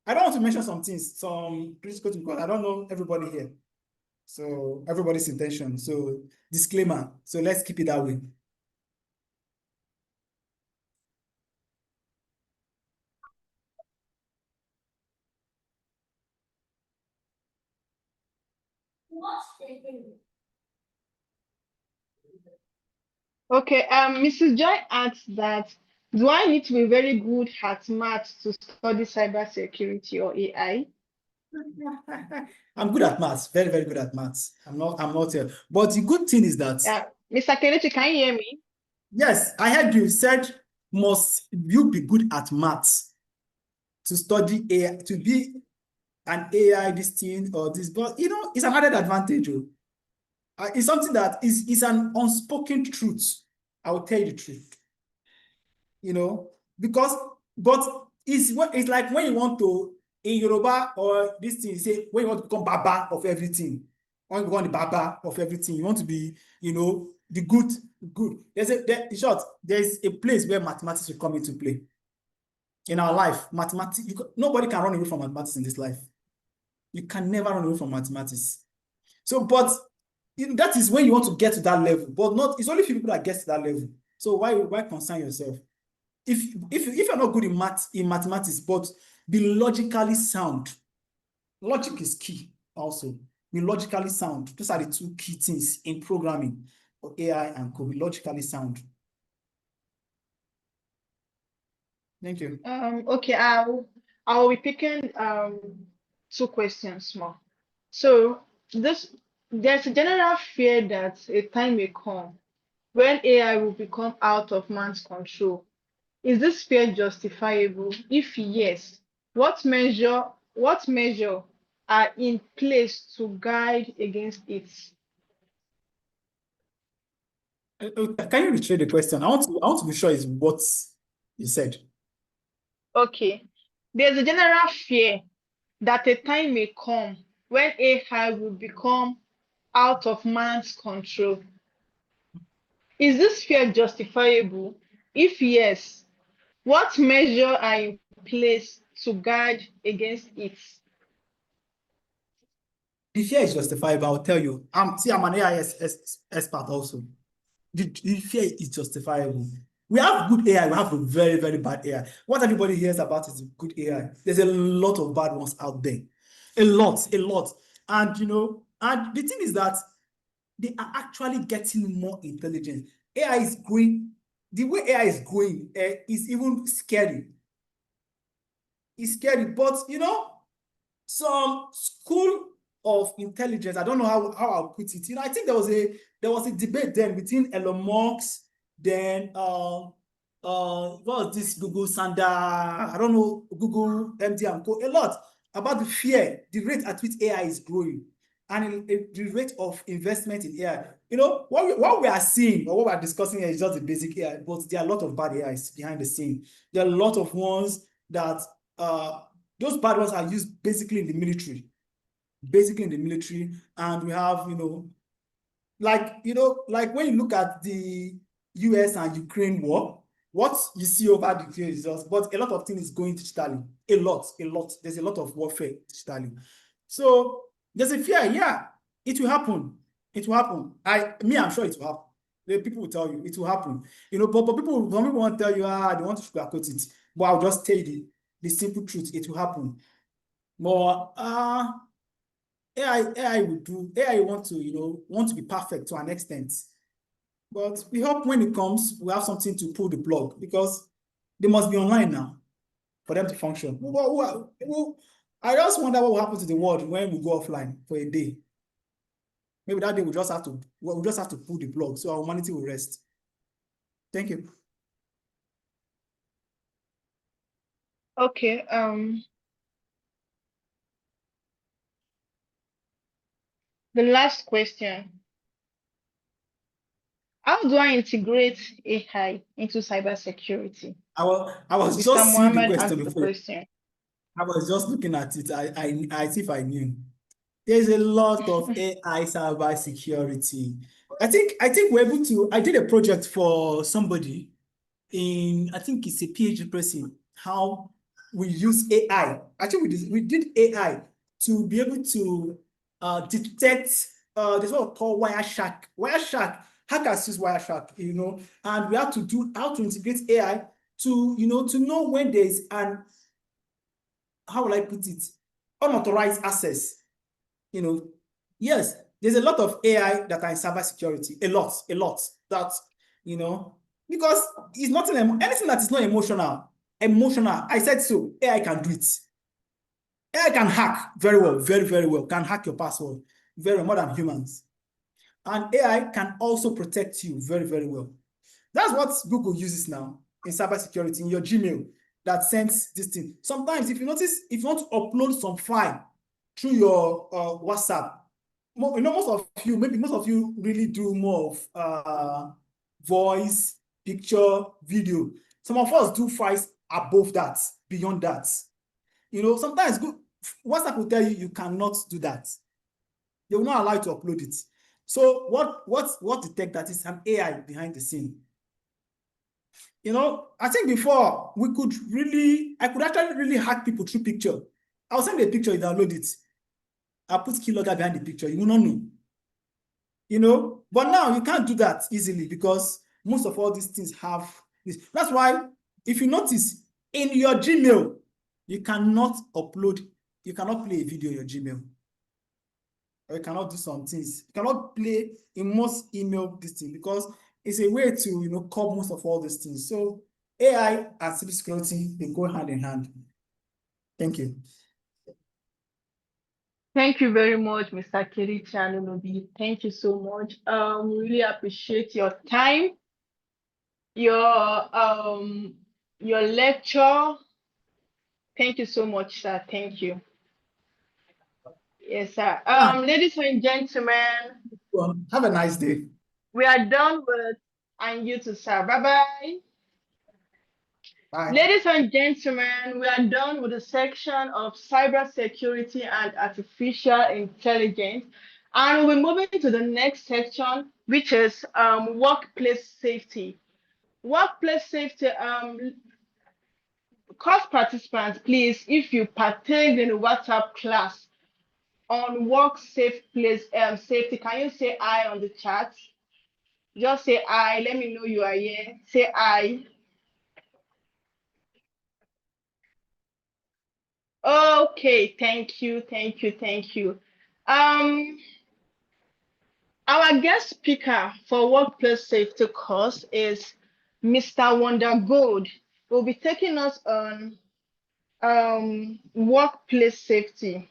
I don't want to mention some things, some critical things, because I don't know everybody here. So everybody's intention. So disclaimer. So let's keep it that way. Okay, Mrs. Joy asks that, do I need to be very good at maths to study cybersecurity or AI? I'm good at maths, very, very good at maths. I'm not here. But the good thing is that, Mr. Kelechi, can you hear me? Yes, I heard you said, must you be good at maths to study AI, to be an AI, this thing or this, but it's an added advantage. It's something that is an unspoken truth. I will tell you the truth. Because, but it's like when you want to, in Yoruba or this thing, you say, when you want to become Baba of everything, when you become the Baba of everything, you want to be, the good. In short, there's a place where mathematics will come into play. In our life, mathematics, nobody can run away from mathematics in this life. You can never run away from mathematics. So, but that is when you want to get to that level, but it's only few people that get to that level. So why concern yourself? If you're not good in mathematics, but be logically sound. Logic is key also. Be logically sound. Those are the two key things in programming for AI and code. Be logically sound. Thank you. Okay, I'll be picking two questions more. So there's a general fear that a time may come when AI will become out of man's control. Is this fear justifiable? If yes, what measure are in place to guide against it? Can you repeat the question? I want to be sure it's what you said. Okay. There's a general fear that a time may come when AI will become out of man's control. Is this fear justifiable? If yes, what measures are in place to guard against it? The fear is justifiable. I'll tell you. I'm an AI expert also. The fear is justifiable. We have good AI. We have a very, very bad AI. What everybody hears about is good AI. There's a lot of bad ones out there. A lot. And, and the thing is that they are actually getting more intelligent. AI is growing. The way AI is growing is even scary. It's scary, but, some school of intelligence, I don't know how I'll put it. I think there was a debate then between Elon Musk, then what was this Google Sundar, I don't know, Google MD and Co, a lot about the fear, the rate at which AI is growing, and the rate of investment in AI. What we are seeing or what we are discussing here is just the basic AI, but there are a lot of bad AIs behind the scene. There are a lot of ones that those bad ones are used basically in the military. And we have, like when you look at the US and Ukraine war, what you see over the years is just, but a lot of things is going digitally. A lot. There's a lot of warfare digitally. So there's a fear, yeah, it will happen. I'm sure it will happen. The people will tell you it will happen. You know, but some people want to tell you, they want to sugarcoat it. But I'll just tell you the simple truth. It will happen. But AI will do. AI want to be perfect to an extent. But we hope when it comes, we have something to pull the plug, because they must be online now for them to function. I just wonder what will happen to the world when we go offline for a day. Maybe that day we'll just have to pull the plug so our humanity will rest. Thank you. Okay. The last question. How do I integrate AI into cybersecurity? I was Mr. just seeing the Mohammed question asked the before. question. I was just looking at it. I see if I knew. There's a lot of AI cyber security. I think we're able to. I did a project for somebody I think it's a PhD person, how we use AI. Actually, we did AI to be able to detect this what we call Wireshark. Hackers use Wireshark, and we have to do how to integrate AI to know when there is an, how will I put it, unauthorized access. Yes, there's a lot of AI that are in cybersecurity. A lot that, because it's nothing, anything that is not emotional. I said so. AI can do it. AI can hack very well, very, very well. Can hack your password very well, more than humans. And AI can also protect you very, very well. That's what Google uses now in cybersecurity, in your Gmail, that sends this thing. Sometimes, if you notice, if you want to upload some file through your WhatsApp, most of you really do more of voice, picture, video. Some of us do files above that, beyond that. Sometimes WhatsApp will tell you cannot do that. They will not allow you to upload it. So what detect that is an AI behind the scene? I think before I could actually really hack people through picture. I'll send a picture, you download it. I'll put keylogger behind the picture. You will not know. But now you can't do that easily, because most of all these things have this. That's why, if you notice, in your Gmail, you cannot play a video in your Gmail. Or you cannot do some things. You cannot play in most email this thing, because it's a way to curb most of all these things. So AI and cybersecurity, they go hand in hand. Thank you. Thank you very much, Mr. Kelechi Anunobi. Thank you so much. Really appreciate your time, your lecture. Thank you so much, sir. Thank you. Yes, sir. Ladies and gentlemen, have a nice day. We are done with, and you too, sir. Bye-bye. Bye. Ladies and gentlemen, we are done with the section of cybersecurity and artificial intelligence. And we're moving to the next section, which is workplace safety. Workplace safety, course participants, please, if you partake in a WhatsApp class on workplace safety, can you say I on the chat? Just say I. Let me know you are here. Say I. Okay, thank you. Our guest speaker for workplace safety course is Mr. Wonder Gold. Will be taking us on workplace safety.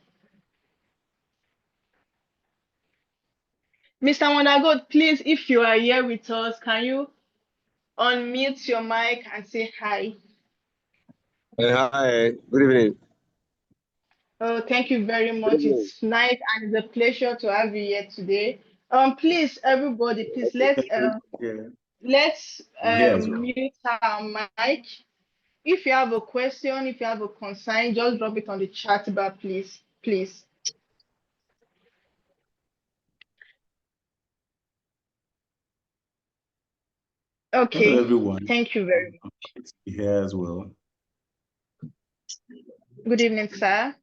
Mr. Wonder Gold, please, if you are here with us, can you unmute your mic and say hi? Hi, good evening. Oh, thank you very much. It's nice and it's a pleasure to have you here today. Please, everybody, please let's mute our mic. If you have a question, if you have a concern, just drop it on the chat bar, please. Okay. Hello, everyone. Thank you very much. Here as well. Good evening, sir.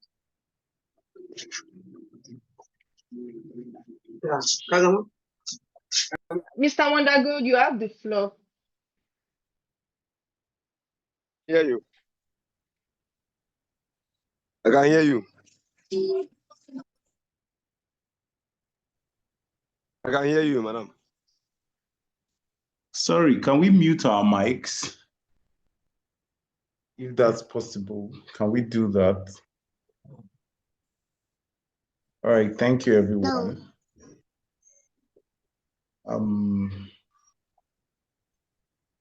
Mr. Wondergood, you have the floor. Hear you. I can hear you. I can hear you, madam. Sorry, can we mute our mics? If that's possible, can we do that? All right, thank you, everyone.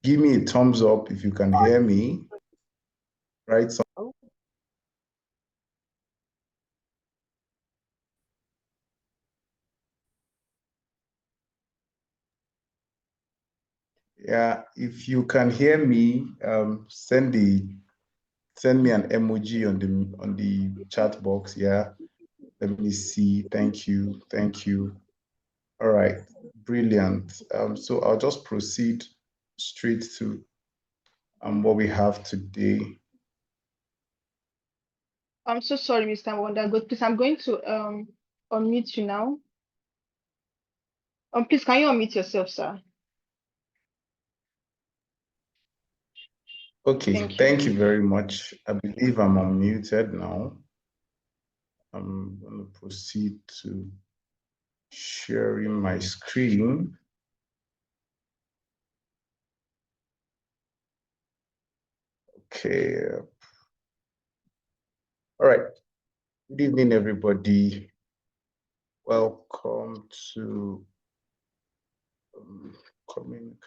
Give me a thumbs up if you can hear me. Right. Yeah, if you can hear me, send me an emoji on the chat box. Yeah, let me see. Thank you. All right, brilliant. So I'll just proceed straight to what we have today. I'm so sorry, Mr. Wondergood. Please, I'm going to unmute you now. Please, can you unmute yourself, sir? Okay, thank you very much. I believe I'm unmuted now. I'm going to proceed to sharing my screen. Okay. All right. Good evening, everybody. Welcome to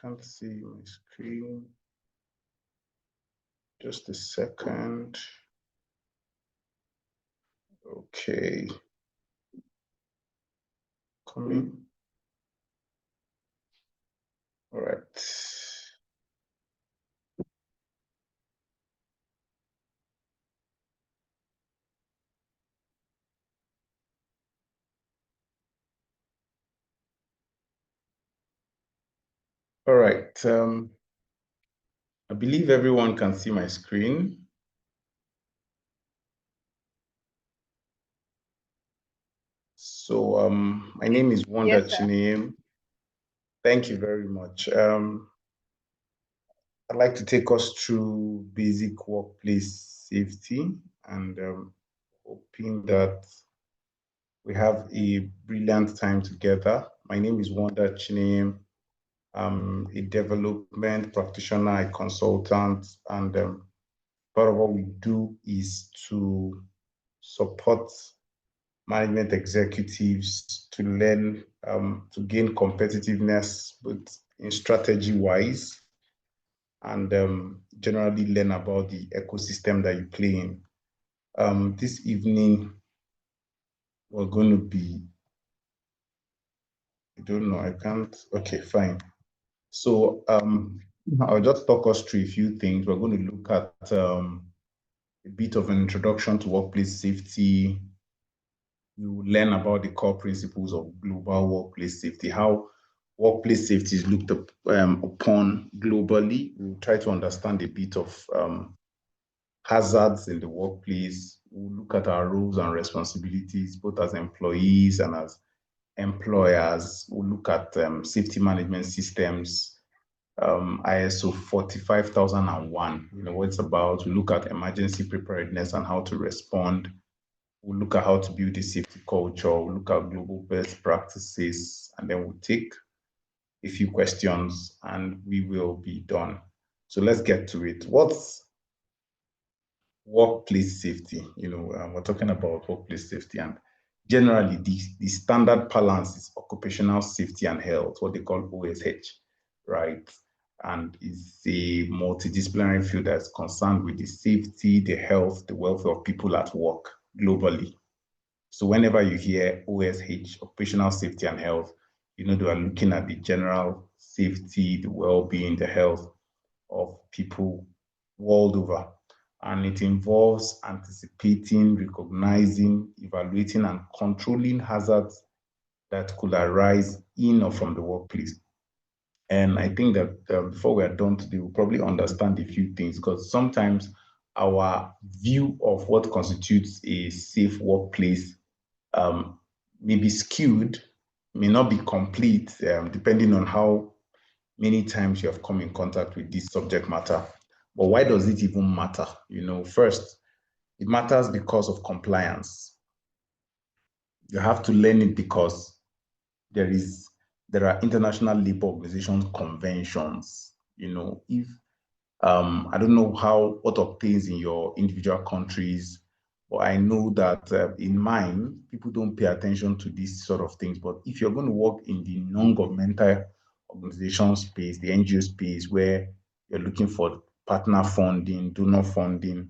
can't see my screen. Just a second. Okay. Coming. All right. All right. I believe everyone can see my screen. So my name is Wonder Chineam. Thank you very much. I'd like to take us through basic workplace safety and hoping that we have a brilliant time together. My name is Wonder Chineim. I'm a development practitioner, a consultant, and part of what we do is to support management executives to learn, to gain competitiveness, but in strategy-wise, and generally learn about the ecosystem that you play in. This evening, we're going to be, I don't know, I can't, okay, fine. So I'll just talk us through a few things. We're going to look at a bit of an introduction to workplace safety. You learn about the core principles of global workplace safety, how workplace safety is looked upon globally. We'll try to understand a bit of hazards in the workplace. We'll look at our roles and responsibilities, both as employees and as employers. We'll look at safety management systems, ISO 45001, you know, what it's about. We'll look at emergency preparedness and how to respond. We'll look at how to build a safety culture. We'll look at global best practices, and then we'll take a few questions and we will be done. So let's get to it. What's workplace safety? You know, we're talking about workplace safety, and generally the standard balance is occupational safety and health, what they call OSH, right? And it's a multidisciplinary field that's concerned with the safety, the health, the welfare of people at work globally. So whenever you hear OSH, occupational safety and health, you know, they are looking at the general safety, the well-being, the health of people world over. And it involves anticipating, recognizing, evaluating, and controlling hazards that could arise in or from the workplace. And I think that before we are done today, we'll probably understand a few things, because sometimes our view of what constitutes a safe workplace may be skewed, may not be complete, depending on how many times you have come in contact with this subject matter. But why does it even matter? First, it matters because of compliance. You have to learn it because there are international labor organization conventions. If I don't know what obtains in your individual countries, but I know that in mine, people don't pay attention to these sort of things. But if you're going to work in the non-governmental organization space, the NGO space, where you're looking for partner funding, donor funding,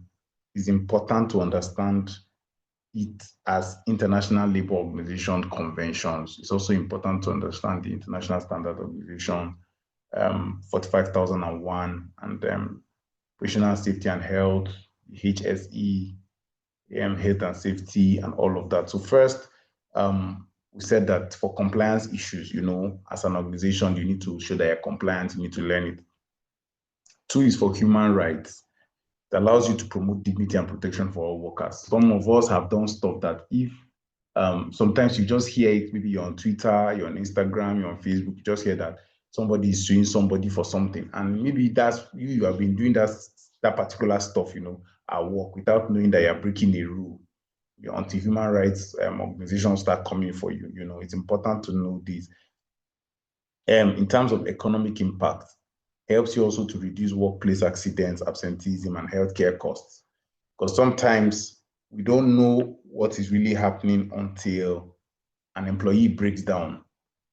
it's important to understand it as international labor organization conventions. It's also important to understand the International Standard Organization 45001 and Professional Safety and Health, HSE, Health and Safety, and all of that. So first, we said that for compliance issues, as an organization, you need to show that you're compliant, you need to learn it. 2 is for human rights. It allows you to promote dignity and protection for all workers. Some of us have done stuff that if sometimes you just hear it, maybe you're on Twitter, you're on Instagram, you're on Facebook, you just hear that somebody is suing somebody for something. And maybe that's you have been doing that particular stuff, at work without knowing that you're breaking a rule. Until human rights organizations start coming for you, it's important to know this. In terms of economic impact, helps you also to reduce workplace accidents, absenteeism, and healthcare costs. Because sometimes we don't know what is really happening until an employee breaks down.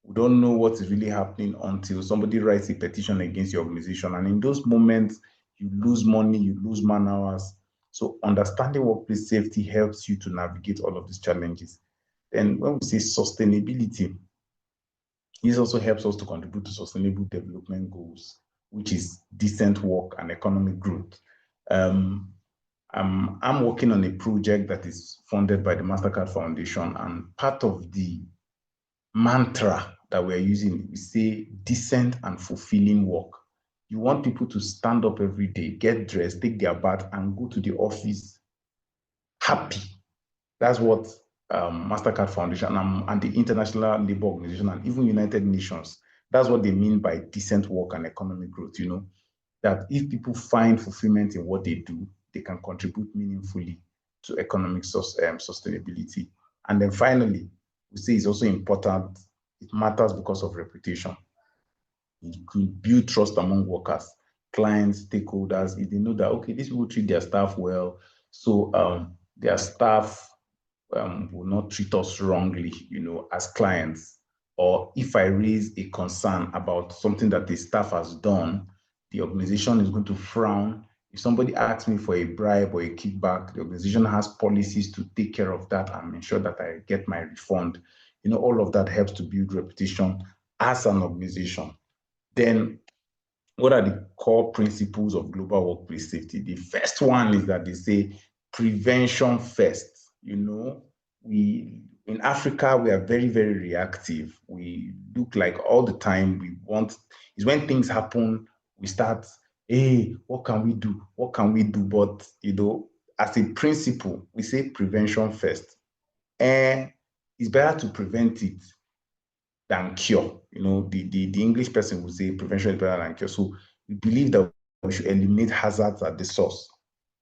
We don't know what is really happening until somebody writes a petition against your organization. And in those moments, you lose money, you lose man hours. So understanding workplace safety helps you to navigate all of these challenges. Then when we say sustainability, this also helps us to contribute to sustainable development goals, which is decent work and economic growth. I'm working on a project that is funded by the MasterCard Foundation, and part of the mantra that we're using, we say decent and fulfilling work. You want people to stand up every day, get dressed, take their bath, and go to the office happy. That's what MasterCard Foundation and the International Labour Organization and even United Nations, that's what they mean by decent work and economic growth, that if people find fulfillment in what they do, they can contribute meaningfully to economic sustainability. And then finally, we say it's also important, it matters because of reputation. It could build trust among workers, clients, stakeholders, if they know that, okay, these people treat their staff well, so their staff will not treat us wrongly, as clients. Or if I raise a concern about something that the staff has done, the organization is going to frown. If somebody asks me for a bribe or a kickback, the organization has policies to take care of that and ensure that I get my refund. All of that helps to build reputation as an organization. Then, what are the core principles of global workplace safety? The first one is that they say prevention first. In Africa, we are very, very reactive. We look like all the time is when things happen, we start, hey, what can we do? What can we do? But, as a principle, we say prevention first. And it's better to prevent it than cure. The English person would say prevention is better than cure. So we believe that we should eliminate hazards at the source.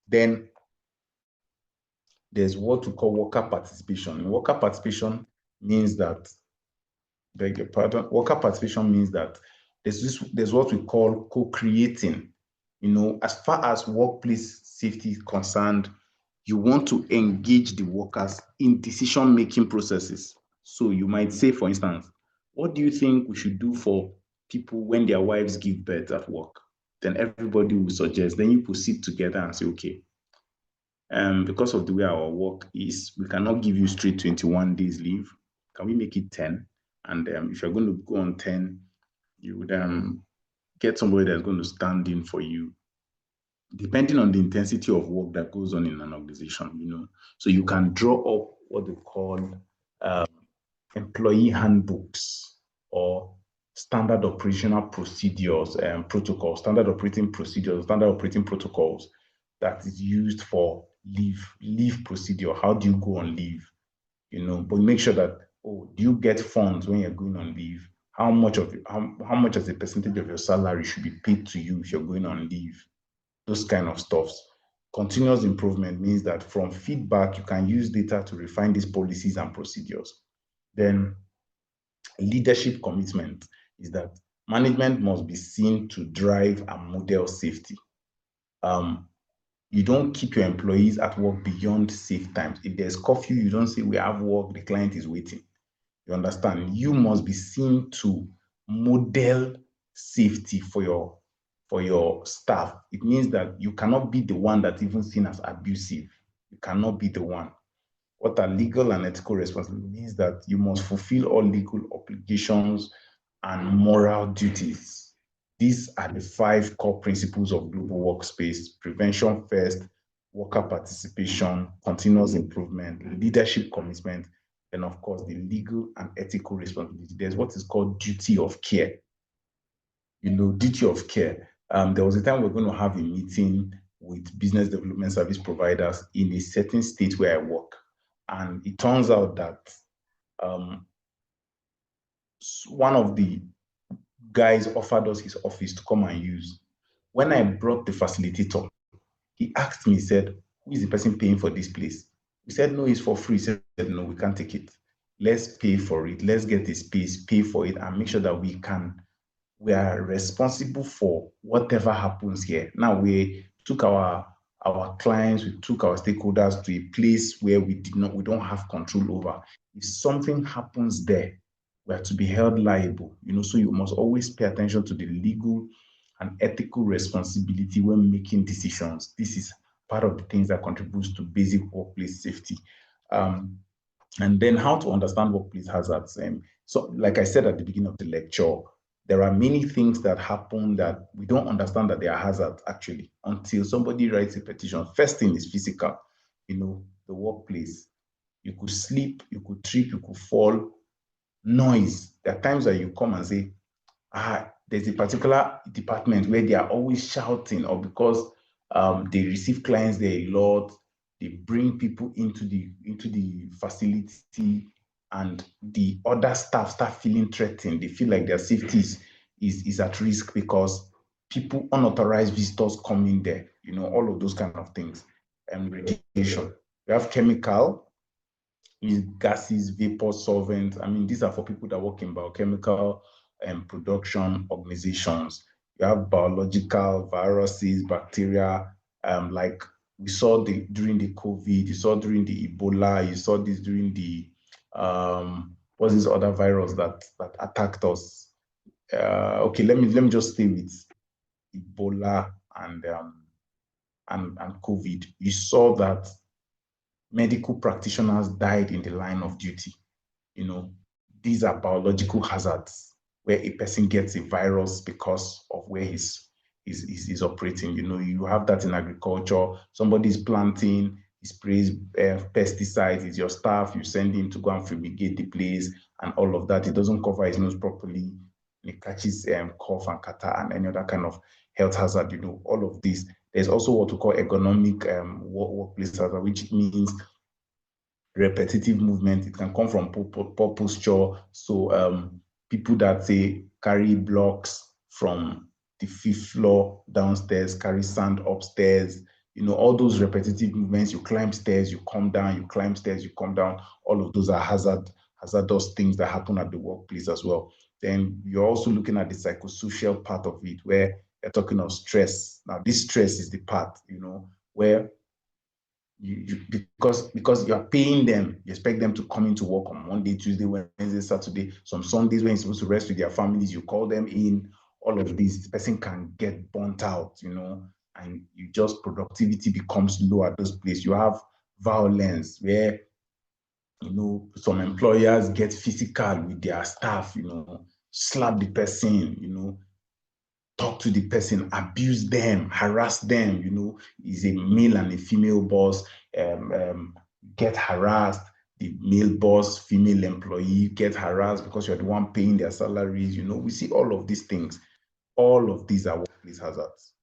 Then there's what we call worker participation. And worker participation means that, worker participation means that there's what we call co-creating. As far as workplace safety is concerned, you want to engage the workers in decision-making processes. So you might say, for instance, what do you think we should do for people when their wives give birth at work? Then everybody will suggest, then you put sit together and say, okay, because of the way our work is, we cannot give you straight 21 days leave. Can we make it 10? And if you're going to go on 10, you would get somebody that's going to stand in for you, depending on the intensity of work that goes on in an organization, So you can draw up what they call employee handbooks or standard operational procedures and protocols, standard operating procedures, standard operating protocols that is used for leave procedure. How do you go on leave? But make sure that oh, do you get funds when you're going on leave? How much as a percentage of your salary should be paid to you if you're going on leave? Those kind of stuffs. Continuous improvement means that from feedback, you can use data to refine these policies and procedures. Then leadership commitment is that management must be seen to drive and model safety. You don't keep your employees at work beyond safe times. If there's curfew, you don't say we have work, the client is waiting. You understand? You must be seen to model safety for your staff. It means that you cannot be the one that's even seen as abusive. You cannot be the one. What are legal and ethical responsibilities means that you must fulfill all legal obligations and moral duties. These are the 5 core principles of global workspace: prevention first, worker participation, continuous improvement, leadership commitment, and of course, the legal and ethical responsibility. There's what is called duty of care. Duty of care. There was a time we're going to have a meeting with business development service providers in a certain state where I work. And it turns out that one of the guys offered us his office to come and use. When I brought the facilitator, he asked me, he said, who is the person paying for this place? We said, no, it's for free. He said, no, we can't take it. Let's pay for it. Let's get the space, pay for it, and make sure that we are responsible for whatever happens here. Now, we took our clients, we took our stakeholders to a place where we don't have control over. If something happens there, we are to be held liable, so you must always pay attention to the legal and ethical responsibility when making decisions. This is part of the things that contributes to basic workplace safety. And then how to understand workplace hazards. So like I said at the beginning of the lecture, there are many things that happen that we don't understand that they are hazards actually until somebody writes a petition. First thing is physical, the workplace. You could slip, you could trip, you could fall. Noise. There are times that you come and say, there's a particular department where they are always shouting, or because they receive clients there a lot, they bring people into the facility, and the other staff start feeling threatened. They feel like their safety is at risk because people, unauthorized visitors come in there, all of those kind of things. And radiation. We have chemical, gases, vapor, solvents. These are for people that work in biochemical and production organizations. You have biological, viruses, bacteria, like we saw during the COVID, you saw during the Ebola, you saw this during the what's this other virus that attacked us? Okay, let me just stay with Ebola and COVID. You saw that medical practitioners died in the line of duty. These are biological hazards where a person gets a virus because of where he's operating. You have that in agriculture. Somebody's planting, he sprays pesticides, it's your staff, you send him to go and fumigate the place and all of that. He doesn't cover his nose properly. He catches cough and catarrh and any other kind of health hazard, all of this. There's also what we call ergonomic workplace hazard, which means repetitive movement. It can come from poor posture. So people that say carry blocks from the 5th floor downstairs, carry sand upstairs, all those repetitive movements. You climb stairs, you come down, you climb stairs, you come down. All of those are hazardous things that happen at the workplace as well. Then you're also looking at the psychosocial part of it, where you're talking of stress. Now, this stress is the part, where because you are paying them, you expect them to come into work on Monday, Tuesday, Wednesday, Saturday. Some Sundays when you're supposed to rest with their families, you call them in. All of this person can get burnt out, and productivity becomes low at those places. You have violence where some employers get physical with their staff, slap the person, talk to the person, abuse them, harass them, is a male and a female boss, get harassed, the male boss, female employee get harassed because you're the one paying their salaries, we see all of these things. All of these are workplace hazards.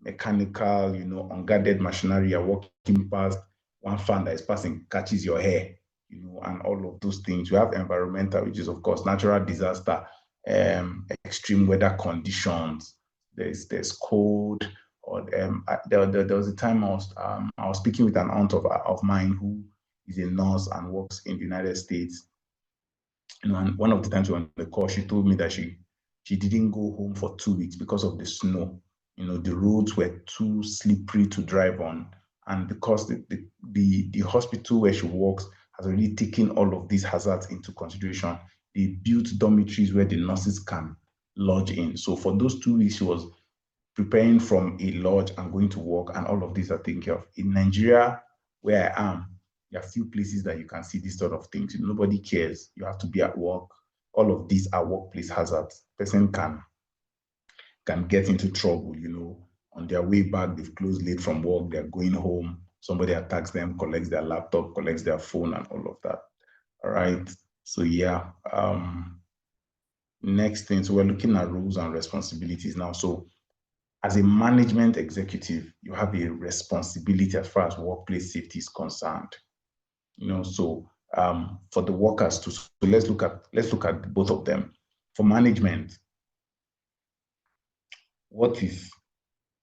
Mechanical, unguarded machinery, you're walking past, one fan that is passing catches your hair, you know, and all of those things. We have environmental, which is of course natural disaster, extreme weather conditions. There's cold, or there was a time I was speaking with an aunt of mine who is a nurse and works in the United States. You know, and one of the times we were on the call, she told me that she didn't go home for 2 weeks because of the snow. You know, the roads were too slippery to drive on, and because the hospital where she works has already taken all of these hazards into consideration. They built dormitories where the nurses can lodge in. So for those 2 weeks, she was preparing from a lodge and going to work, and all of these are taken care of. In Nigeria, where I am, there are few places that you can see these sort of things. Nobody cares. You have to be at work. All of these are workplace hazards. Person can get into trouble, you know. On their way back, they've closed late from work, they're going home, somebody attacks them, collects their laptop, collects their phone, and all of that. All right. So yeah. Next thing, so we're looking at roles and responsibilities now. So as a management executive, you have a responsibility as far as workplace safety is concerned. You know, so for the workers too. So let's look at both of them. For management, what is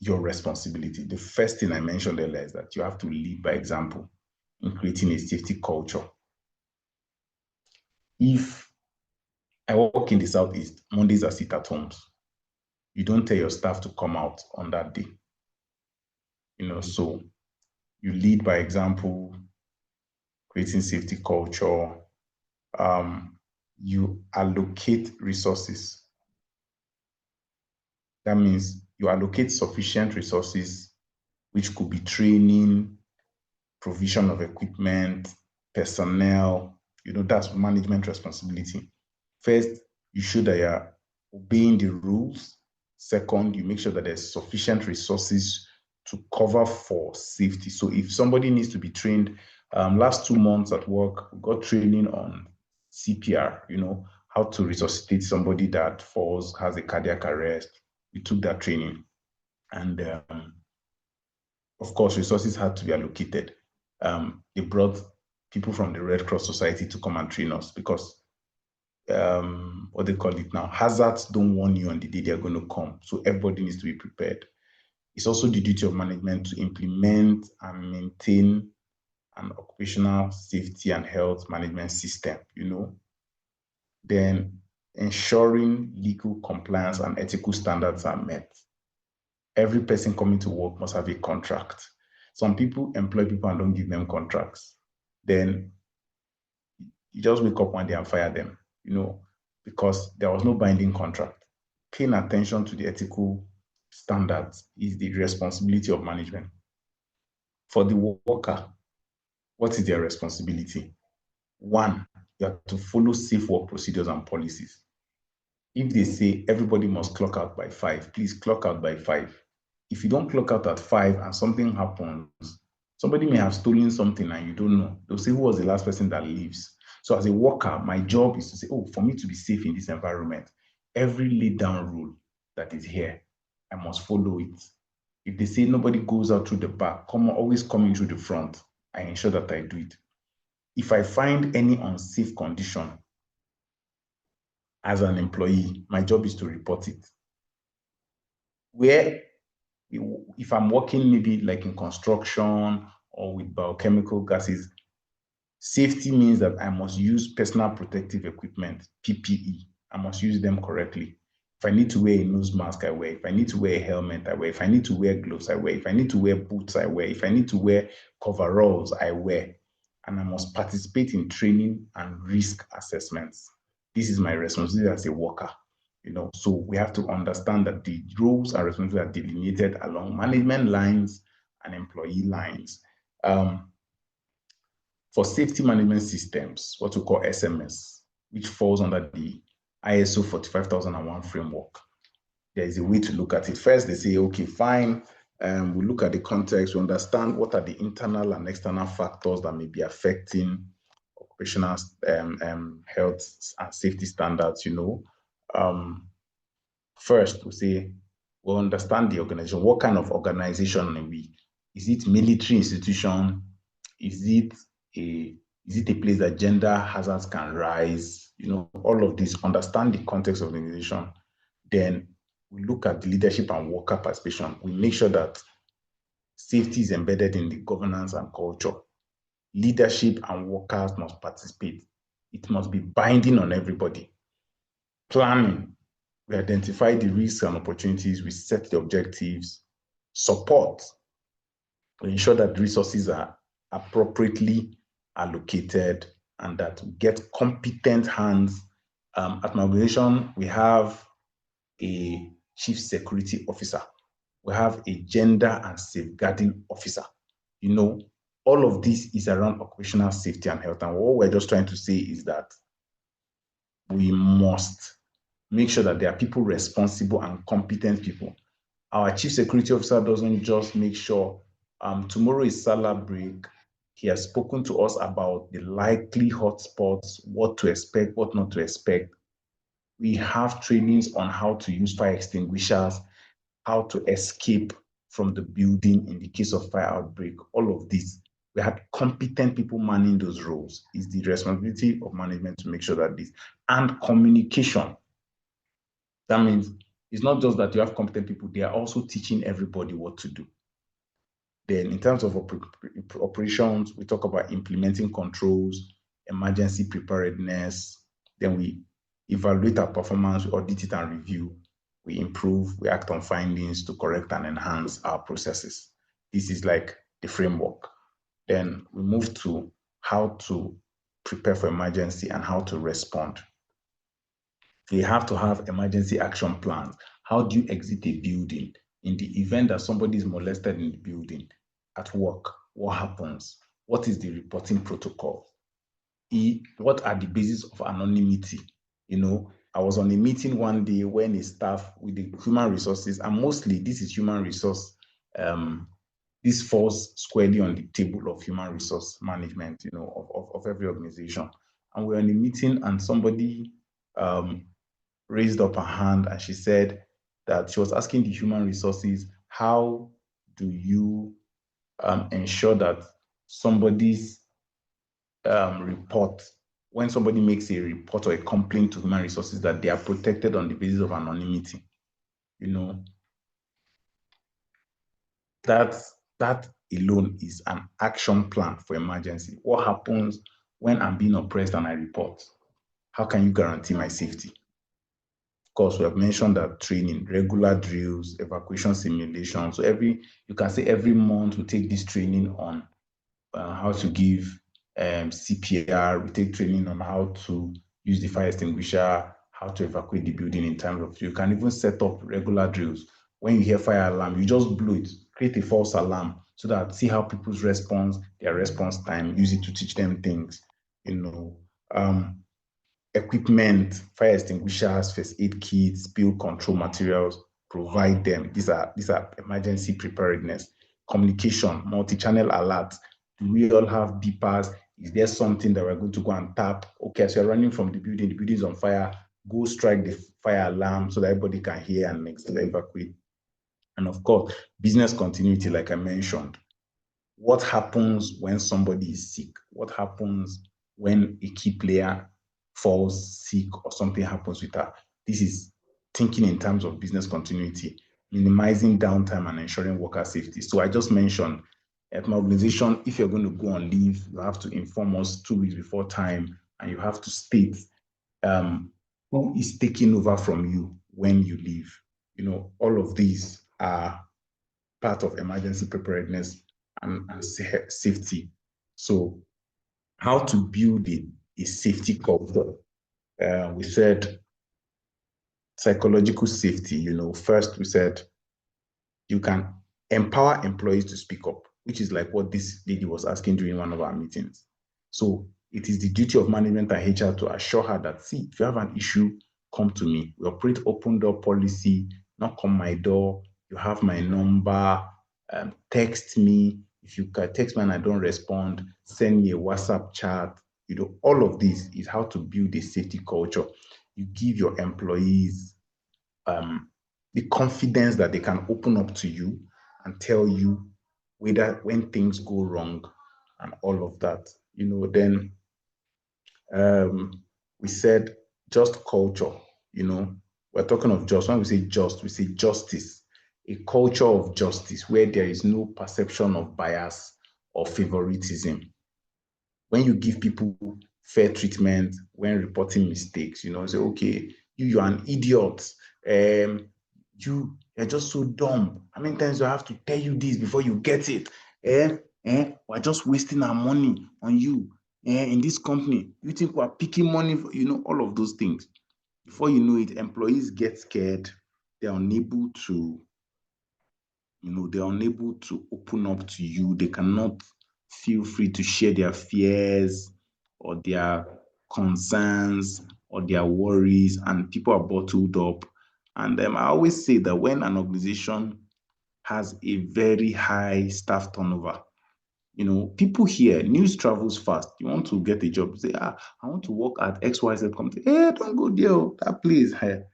your responsibility? The first thing I mentioned earlier is that you have to lead by example in creating a safety culture. If I work in the Southeast, Mondays are sit-at-homes. You don't tell your staff to come out on that day. You know, so you lead by example, creating safety culture. You allocate resources. That means you allocate sufficient resources, which could be training, provision of equipment, personnel. You know, that's management responsibility. First, you show that you're obeying the rules. Second, you make sure that there's sufficient resources to cover for safety. So if somebody needs to be trained, last 2 months at work, we got training on CPR, you know, how to resuscitate somebody that falls, has a cardiac arrest. We took that training. And of course, resources had to be allocated. They brought people from the Red Cross Society to come and train us because what they call it now, hazards don't warn you on the day they're going to come. So everybody needs to be prepared. It's also the duty of management to implement and maintain an occupational safety and health management system, you know. Then ensuring legal compliance and ethical standards are met. Every person coming to work must have a contract. Some people employ people and don't give them contracts. Then you just wake up one day and fire them, you know, because there was no binding contract. Paying attention to the ethical standards is the responsibility of management. For the worker, what is their responsibility? One, you have to follow safe work procedures and policies. If they say everybody must clock out by 5, please clock out by 5. If you don't clock out at 5 and something happens, somebody may have stolen something and you don't know. They'll say, who was the last person that leaves? So as a worker, my job is to say, oh, for me to be safe in this environment, every laid down rule that is here, I must follow it. If they say nobody goes out through the back, always coming through the front, I ensure that I do it. If I find any unsafe condition as an employee, my job is to report it. Where, if I'm working maybe like in construction or with biochemical gases, safety means that I must use personal protective equipment, PPE. I must use them correctly. If I need to wear a nose mask, I wear. If I need to wear a helmet, I wear. If I need to wear gloves, I wear. If I need to wear boots, I wear. If I need to wear coveralls, I wear. And I must participate in training and risk assessments. This is my responsibility as a worker. You know, so we have to understand that the roles and responsibilities are delineated along management lines and employee lines. For safety management systems, what we call SMS, which falls under the ISO 45001 framework, there is a way to look at it. First, they say, okay, fine. We look at the context, we understand what are the internal and external factors that may be affecting occupational health and safety standards, you know. First, we say, we'll understand the organization. What kind of organization are we? Is it military institution? Is it a Is it a place that gender hazards can rise? You know, all of this, understand the context of the organization. Then we look at the leadership and worker participation. We make sure that safety is embedded in the governance and culture. Leadership and workers must participate. It must be binding on everybody. Planning, we identify the risks and opportunities, we set the objectives. Support, we ensure that resources are appropriately allocated and that we get competent hands. At my organization, we have a chief security officer. We have a gender and safeguarding officer. You know, all of this is around occupational safety and health. And what we're just trying to say is that we must make sure that there are people responsible and competent people. Our chief security officer doesn't just make sure tomorrow is Salah break. He has spoken to us about the likely hotspots, what to expect, what not to expect. We have trainings on how to use fire extinguishers, how to escape from the building in the case of fire outbreak, all of this. We have competent people manning those roles. It's the responsibility of management to make sure that this, and communication. That means it's not just that you have competent people, they are also teaching everybody what to do. Then in terms of operations, we talk about implementing controls, emergency preparedness. Then we evaluate our performance, we audit it and review. We improve, we act on findings to correct and enhance our processes. This is like the framework. Then we move to how to prepare for emergency and how to respond. We have to have emergency action plans. How do you exit a building? In the event that somebody is molested in the building, at work, what happens? What is the reporting protocol? What are the basis of anonymity? You know, I was on a meeting one day when a staff with the human resources, and mostly this is human resource, this falls squarely on the table of human resource management, you know, of every organization. And we were in a meeting and somebody raised up her hand and she said that she was asking the human resources, how do you ensure that somebody's report, when somebody makes a report or a complaint to human resources, that they are protected on the basis of anonymity? You know, that alone is an action plan for emergency. What happens when I'm being oppressed and I report? How can you guarantee my safety? Of course, we have mentioned that training, regular drills, evacuation simulation. So you can say every month we take this training on how to give CPR. We take training on how to use the fire extinguisher, how to evacuate the building in times of. You can even set up regular drills. When you hear fire alarm, you just blow it, create a false alarm so that see how people's response, their response time, use it to teach them things, you know. Equipment, fire extinguishers, first aid kits, spill control materials, provide them. These are emergency preparedness. Communication, multi-channel alerts. Do we all have beepers? Is there something that we're going to go and tap? Okay, so you're running from the building is on fire, go strike the fire alarm so that everybody can hear and evacuate. And of course, business continuity, like I mentioned. What happens when somebody is sick? What happens when a key player falls sick or something happens with her? This is thinking in terms of business continuity, minimizing downtime and ensuring worker safety. So I just mentioned at my organization, if you're going to go on leave, you have to inform us 2 weeks before time, and you have to state who is taking over from you when you leave. You know, all of these are part of emergency preparedness and safety. So how to build a safety culture. We said psychological safety, you know. First, we said you can empower employees to speak up, which is like what this lady was asking during one of our meetings. So it is the duty of management and HR to assure her that, see, if you have an issue, come to me. We operate open door policy, knock on my door, you have my number, text me. If you can text me and I don't respond, send me a WhatsApp chat. You know, all of this is how to build a safety culture. You give your employees the confidence that they can open up to you and tell you when things go wrong and all of that. Then we said just culture, we're talking of just, when we say just, we say justice, a culture of justice where there is no perception of bias or favoritism. When you give people fair treatment when reporting mistakes, say, okay, you're an idiot. You're just so dumb. How many times do I have to tell you this before you get it? We're just wasting our money on you. In this company, you think we're picking money for, all of those things. Before you know it, employees get scared. They're unable to, open up to you. They cannot feel free to share their fears or their concerns or their worries, and people are bottled up. And I always say that when an organization has a very high staff turnover, people here, news travels fast. You want to get a job, you say, I want to work at XYZ company. Hey, don't go there, that place. Hey,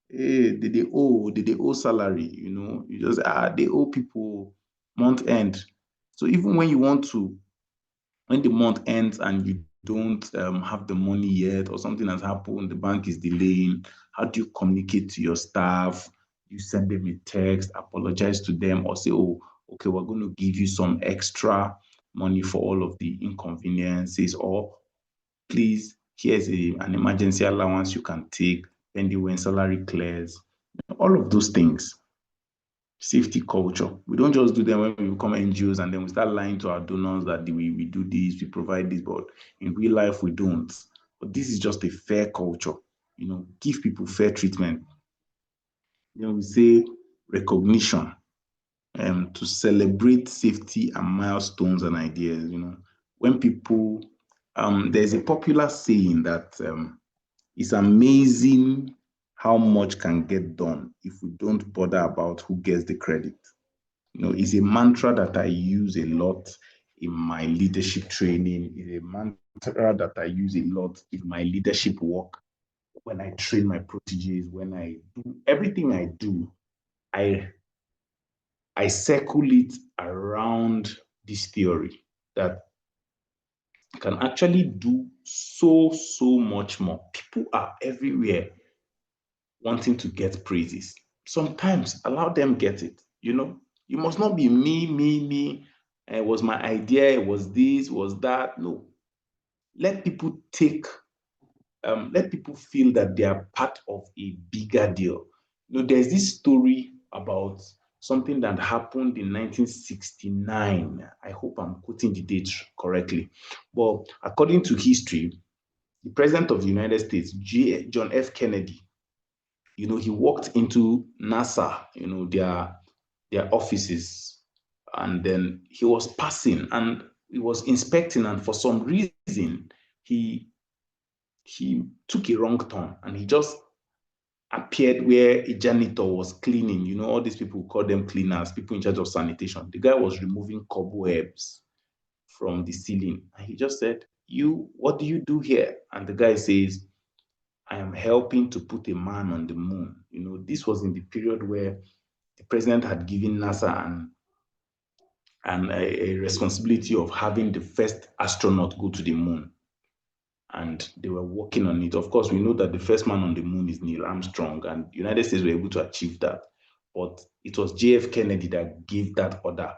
did they owe salary? You just, they owe people month end. So even when the month ends and you don't have the money yet, or something has happened, the bank is delaying, how do you communicate to your staff? You send them a text, apologize to them, or say, oh, okay, we're going to give you some extra money for all of the inconveniences, or please, here's an emergency allowance you can take pending when salary clears. All of those things. Safety culture. We don't just do them when we become NGOs and then we start lying to our donors that we do this, we provide this, but in real life we don't. But this is just a fair culture. Give people fair treatment. We say recognition, to celebrate safety and milestones and ideas. When people, there's a popular saying that it's amazing how much can get done if we don't bother about who gets the credit. It's a mantra that I use a lot in my leadership training. It's a mantra that I use a lot in my leadership work. When I train my proteges, when I do everything I do, I circle it around this theory that can actually do so much more. People are everywhere wanting to get praises. Sometimes allow them get it. You must not be me. It was my idea. It was this, was that. No. Let people let people feel that they are part of a bigger deal. There's this story about something that happened in 1969. I hope I'm quoting the date correctly. But according to history, the President of the United States, John F. Kennedy, he walked into NASA, their offices, and then he was passing and he was inspecting, and for some reason, he took a wrong turn and he just appeared where a janitor was cleaning. All these people, call them cleaners, people in charge of sanitation. The guy was removing cobwebs from the ceiling. And he just said, what do you do here? And the guy says, I am helping to put a man on the moon. This was in the period where the president had given NASA a responsibility of having the first astronaut go to the moon. And they were working on it. Of course, we know that the first man on the moon is Neil Armstrong, and the United States were able to achieve that. But it was JF Kennedy that gave that order.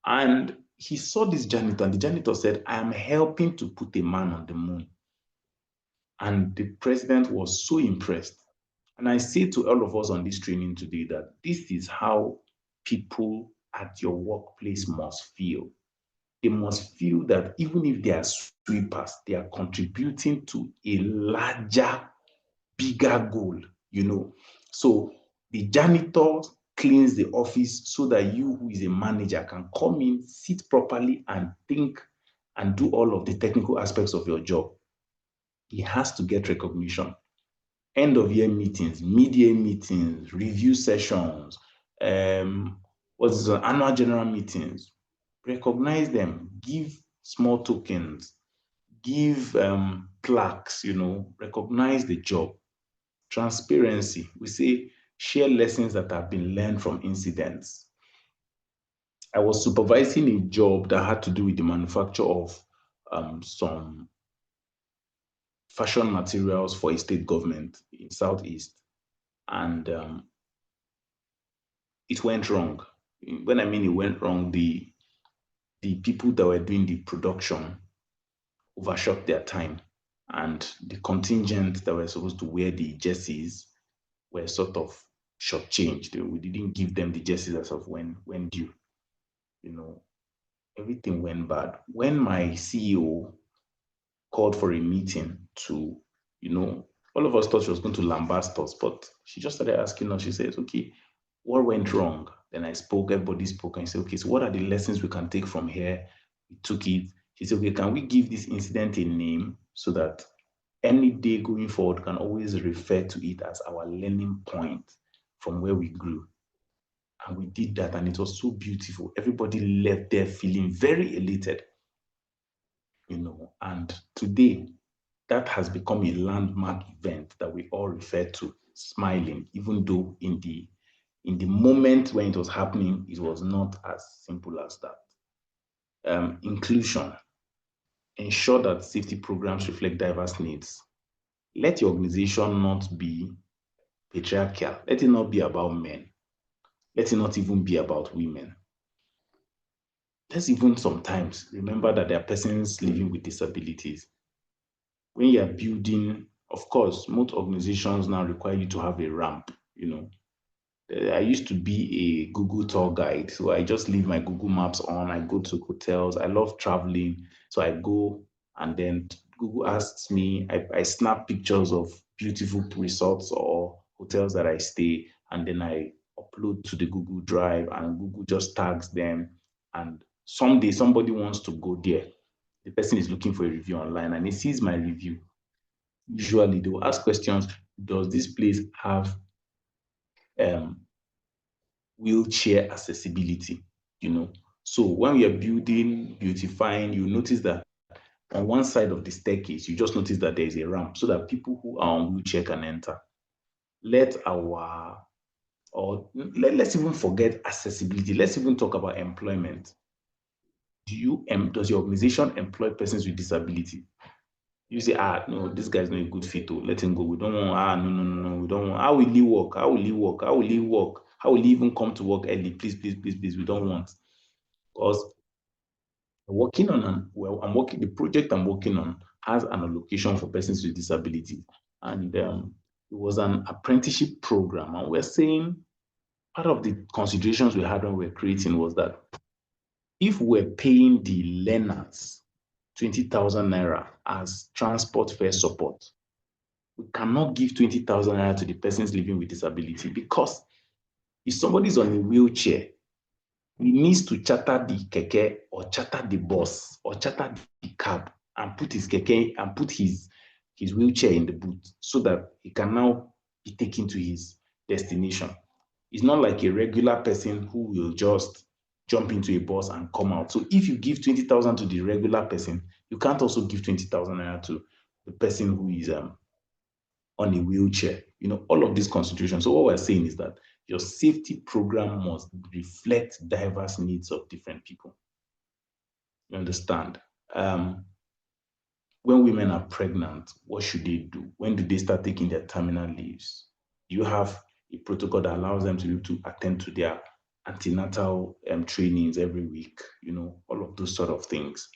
And he saw this janitor, and the janitor said, I am helping to put a man on the moon. And the president was so impressed. And I say to all of us on this training today that this is how people at your workplace must feel. They must feel that even if they are sweepers, they are contributing to a larger, bigger goal, So the janitor cleans the office so that you, who is a manager, can come in, sit properly and think and do all of the technical aspects of your job. He has to get recognition. End of year meetings, mid-year meetings, review sessions, annual general meetings. Recognize them, give small tokens, give plaques, recognize the job. Transparency, we say share lessons that have been learned from incidents. I was supervising a job that had to do with the manufacture of some fashion materials for a state government in Southeast, and it went wrong. When I mean it went wrong, the people that were doing the production overshot their time, and the contingent that were supposed to wear the jerseys were sort of shortchanged. We didn't give them the jerseys as of when due. You know, everything went bad. When my CEO called for a meeting to, all of us thought she was going to lambast us, but she just started asking us. She says, okay, what went wrong? Then I spoke, everybody spoke, and I said, okay, so what are the lessons we can take from here? We took it. She said, okay, can we give this incident a name so that any day going forward can always refer to it as our learning point from where we grew? And we did that, and it was so beautiful. Everybody left there feeling very elated, and today that has become a landmark event that we all refer to, smiling, even though in the moment when it was happening, it was not as simple as that. Inclusion. Ensure that safety programs reflect diverse needs. Let your organization not be patriarchal. Let it not be about men. Let it not even be about women. Let's even sometimes remember that there are persons living with disabilities. When you are building, of course, most organizations now require you to have a ramp. I used to be a Google tour guide, so I just leave my Google Maps on. I go to hotels. I love traveling, so I go, and then Google asks me, I snap pictures of beautiful resorts or hotels that I stay, and then I upload to the Google Drive, and Google just tags them. And someday somebody wants to go there. The person is looking for a review online, and he sees my review. Usually they will ask questions. Does this place have wheelchair accessibility? So when we are building, beautifying, you notice that on one side of the staircase, you just notice that there is a ramp so that people who are on wheelchair can enter. Let's even forget accessibility. Let's even talk about employment. Does your organization employ persons with disability? You say, no, this guy's not a good fit. Let him go. We don't want, no, we don't want. How will he work? How will he work? How will he work? How will he even come to work early? Please, we don't want. Because the project I'm working on has an allocation for persons with disability. And it was an apprenticeship program. And we're saying part of the considerations we had when we were creating was that if we're paying the learners 20,000 naira as transport fare support, we cannot give 20,000 naira to the persons living with disability, because if somebody's on a wheelchair, he needs to charter the keke or charter the bus or charter the cab and put his keke and put his wheelchair in the boot so that he can now be taken to his destination. It's not like a regular person who will just jump into a bus and come out. So if you give 20,000 to the regular person, you can't also give 20,000 naira to the person who is on a wheelchair. All of these considerations. So what we're saying is that your safety program must reflect diverse needs of different people. You understand? When women are pregnant, what should they do? When do they start taking their terminal leaves? You have a protocol that allows them to be able to attend to their antenatal trainings every week, all of those sort of things.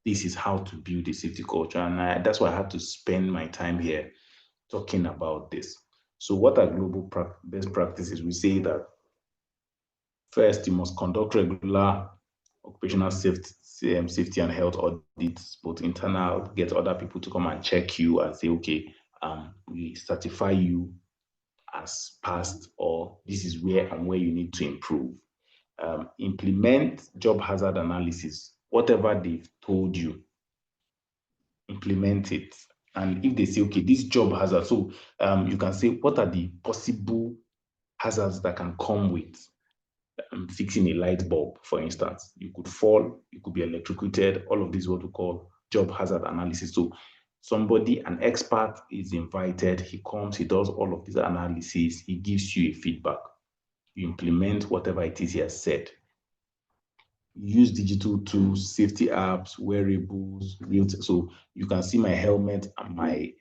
This is how to build a safety culture. And that's why I had to spend my time here talking about this. So what are global best practices? We say that first, you must conduct regular occupational safety and health audits, both internal, get other people to come and check you and say, okay, we certify you as passed, or this is where you need to improve. Implement job hazard analysis. Whatever they've told you, implement it. And if they say, okay, this job hazard, so you can say, what are the possible hazards that can come with fixing a light bulb, for instance? You could fall, you could be electrocuted. All of these what we call job hazard analysis. So an expert is invited, he comes, he does all of these analysis, he gives you a feedback. You implement whatever it is he has said. use digital tools, safety apps, wearables, so you can see my helmet and my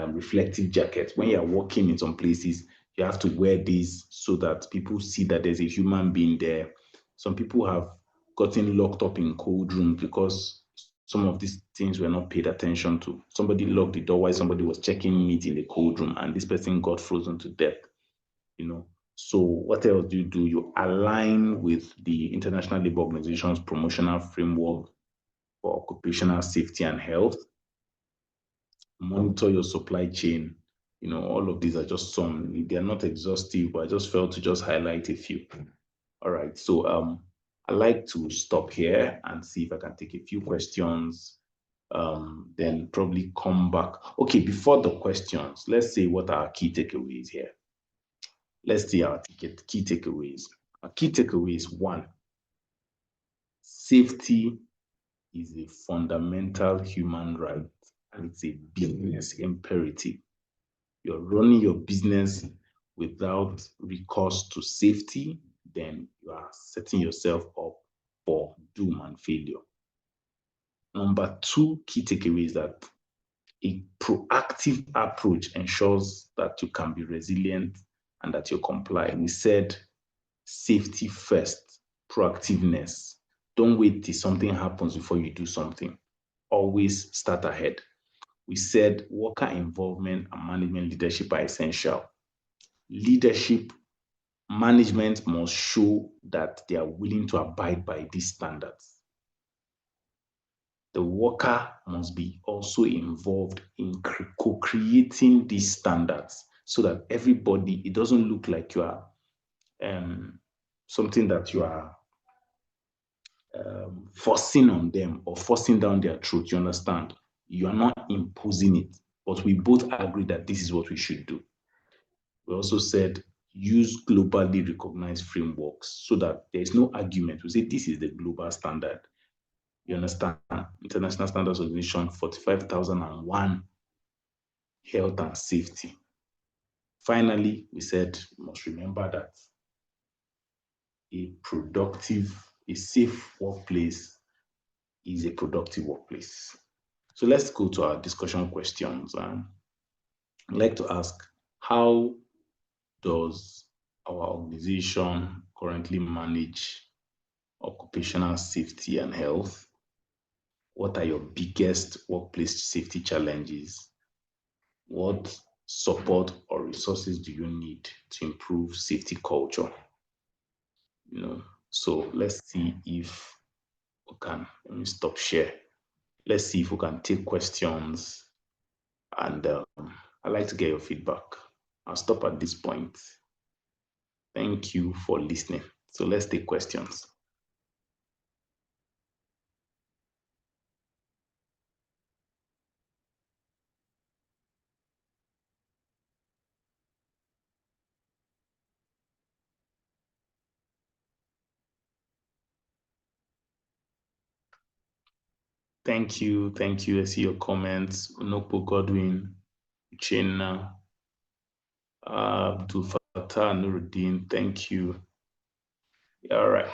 reflective jacket. When you're walking in some places, you have to wear these so that people see that there's a human being there. Some people have gotten locked up in cold rooms because some of these things were not paid attention to. Somebody locked the door while somebody was checking meat in the cold room, and this person got frozen to death. So what else do? You align with the International Labour Organization's promotional framework for occupational safety and health. Monitor your supply chain. All of these are just some. They are not exhaustive, but I just felt to just highlight a few. All right. So I'd like to stop here and see if I can take a few questions. Then probably come back. Okay, before the questions, let's say what are our key takeaways here. Let's see our key takeaways. Our key takeaways: 1, safety is a fundamental human right, and it's a business imperative. You're running your business without recourse to safety, then you are setting yourself up for doom and failure. Number 2 key takeaways: that a proactive approach ensures that you can be resilient and that you comply. We said safety first, proactiveness. Don't wait till something happens before you do something. Always start ahead. We said worker involvement and management leadership are essential. Leadership management must show that they are willing to abide by these standards. The worker must be also involved in co-creating these standards so that everybody, it doesn't look like you are something that you are forcing on them or forcing down their throat. You understand? You are not imposing it, but we both agree that this is what we should do. We also said use globally recognized frameworks so that there is no argument. We say this is the global standard. You understand? International Standards Organization 45001, health and safety. Finally, we said you must remember that a safe workplace is a productive workplace. So let's go to our discussion questions. I'd like to ask, how does our organization currently manage occupational safety and health? What are your biggest workplace safety challenges? What support or resources do you need to improve safety culture? So let's see if we can. Let me stop share. Let's see if we can take questions, and I'd like to get your feedback. I'll stop at this point. Thank you for listening. So let's take questions. Thank you. I see your comments. Nopo Godwin, Uchenna, Abdul Fattah Nuruddin. Thank you. All right.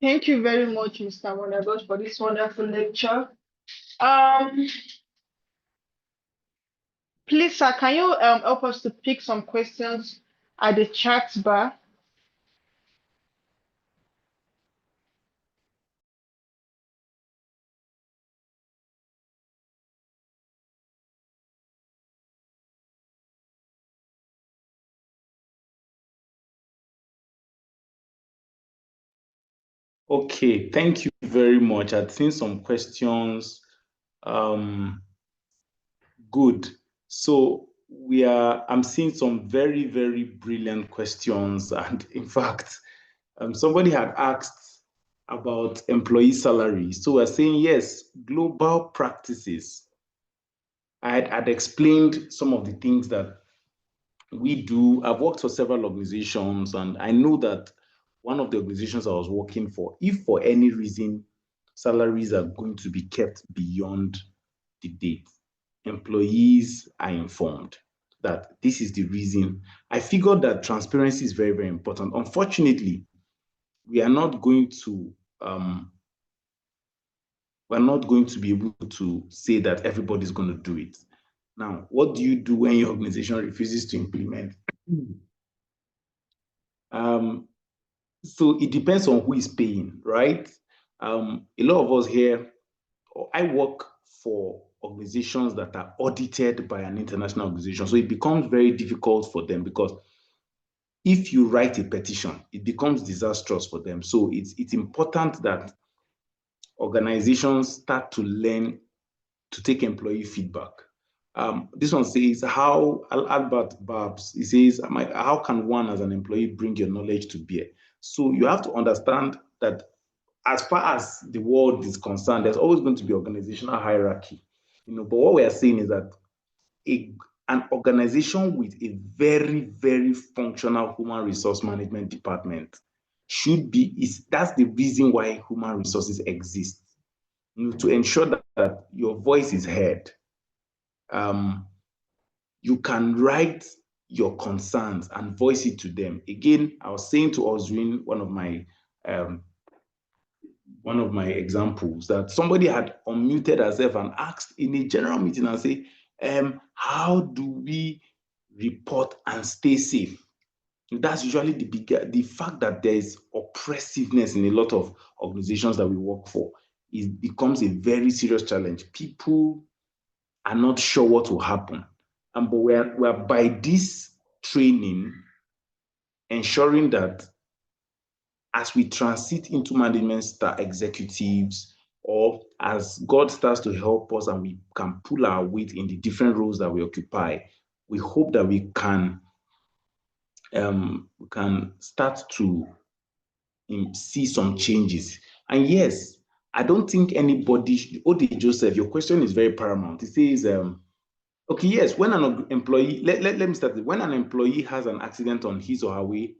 Thank you very much, Mr. Wonderboss, for this wonderful lecture. Um, Please, sir, can you help us to pick some questions at the chat bar? Okay, thank you very much. I've seen some questions. Good. So I'm seeing some very, very brilliant questions. And in fact, somebody had asked about employee salary. So we're saying, yes, global practices. I'd explained some of the things that we do. I've worked for several organizations, and I know that one of the organizations I was working for, if for any reason salaries are going to be kept beyond the date, employees are informed that this is the reason. I figured that transparency is very, very important. Unfortunately, we are not going to be able to say that everybody's going to do it. Now, what do you do when your organization refuses to implement? So it depends on who is paying, right? A lot of us here, I work for organizations that are audited by an international organization. So it becomes very difficult for them because if you write a petition, it becomes disastrous for them. So it's important that organizations start to learn to take employee feedback. This one says, Albert Babs, he says, how can one as an employee bring your knowledge to bear? So you have to understand that as far as the world is concerned, there's always going to be organizational hierarchy. But what we are saying is that an organization with a very, very functional human resource management department that's the reason why human resources exist. To ensure that your voice is heard. You can write your concerns and voice it to them. Again, I was saying to Oswin, one of my examples, that somebody had unmuted herself and asked in a general meeting and say, how do we report and stay safe? That's usually the fact that there is oppressiveness in a lot of organizations that we work for. It becomes a very serious challenge. People are not sure what will happen. But we're by this training ensuring that as we transit into management executives, or as God starts to help us and we can pull our weight in the different roles that we occupy, we hope that we can start to see some changes. And yes, I don't think anybody, Ode Joseph, your question is very paramount. It says, okay, yes, when an employee, let me start. When an employee has an accident on his or her way,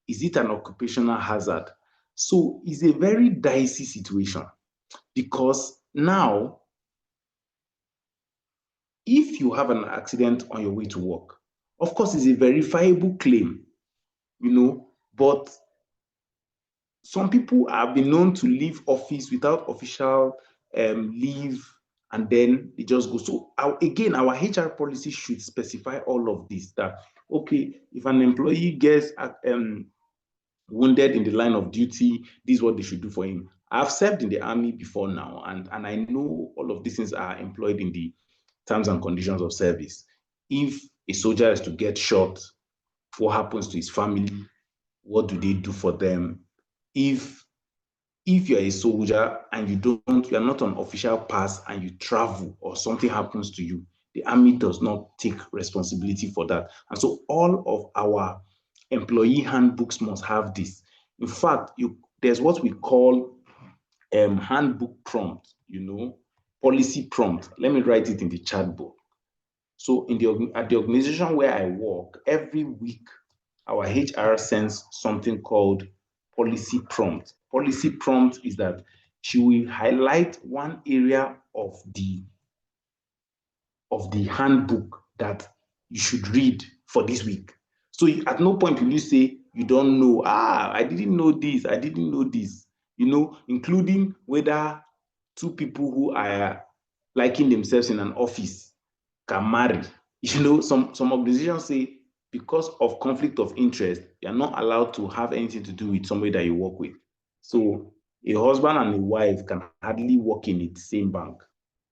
is it an occupational hazard? So it's a very dicey situation, because now, if you have an accident on your way to work, of course, it's a verifiable claim, but some people have been known to leave office without official leave, and then they just go. So again, our HR policy should specify all of this, that, okay, if an employee gets wounded in the line of duty, this is what they should do for him. I've served in the army before now, and I know all of these things are employed in the terms and conditions of service. If a soldier is to get shot, what happens to his family? What do they do for them? If you're a soldier and you're not on official pass and you travel or something happens to you, the army does not take responsibility for that. And so all of our employee handbooks must have this. In fact, there's what we call handbook prompt, policy prompt. Let me write it in the chat book. So at the organization where I work, every week, our HR sends something called policy prompt. Policy prompt is that she will highlight one area of the handbook that you should read for this week. So at no point will you say, you don't know. I didn't know this. I didn't know this. Including whether two people who are liking themselves in an office can marry. Some organizations say because of conflict of interest, you are not allowed to have anything to do with somebody that you work with. So a husband and a wife can hardly work in the same bank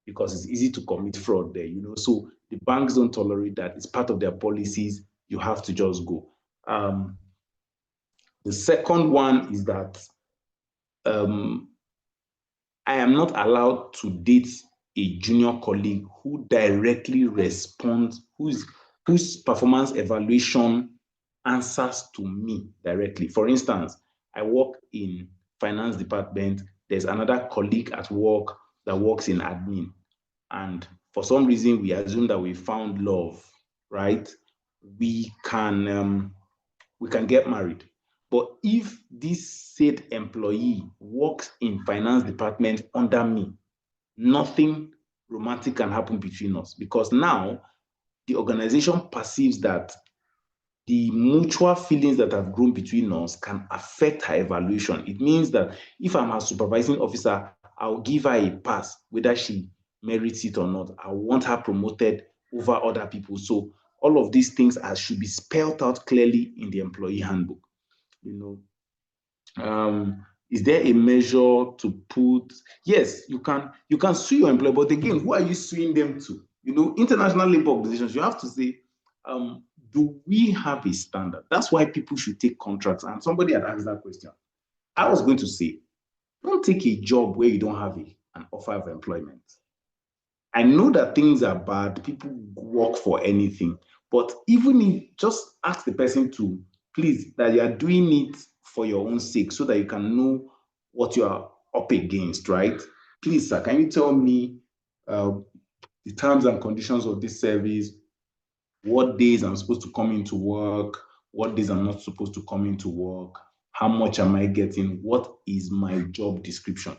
because it's easy to commit fraud there. So the banks don't tolerate that. It's part of their policies. You have to just go. The second one is that I am not allowed to date a junior colleague who directly responds, whose performance evaluation answers to me directly. For instance, I work in finance department. There's another colleague at work that works in admin. And for some reason, we assume that we found love, right? We can get married. But if this said employee works in finance department under me, nothing romantic can happen between us, because now the organization perceives that the mutual feelings that have grown between us can affect her evaluation. It means that if I'm her supervising officer, I'll give her a pass, whether she merits it or not. I want her promoted over other people. So all of these things should be spelled out clearly in the employee handbook. Is there a measure to put? Yes, you can sue your employer, but again, who are you suing them to? International labor organizations, you have to say, do we have a standard? That's why people should take contracts. And somebody had asked that question. I was going to say, don't take a job where you don't have an offer of employment. I know that things are bad, people work for anything, but even if just ask the person to please, that you are doing it for your own sake so that you can know what you are up against, right? Please, sir, can you tell me the terms and conditions of this service, what days I'm supposed to come into work, what days I'm not supposed to come into work, how much am I getting, what is my job description?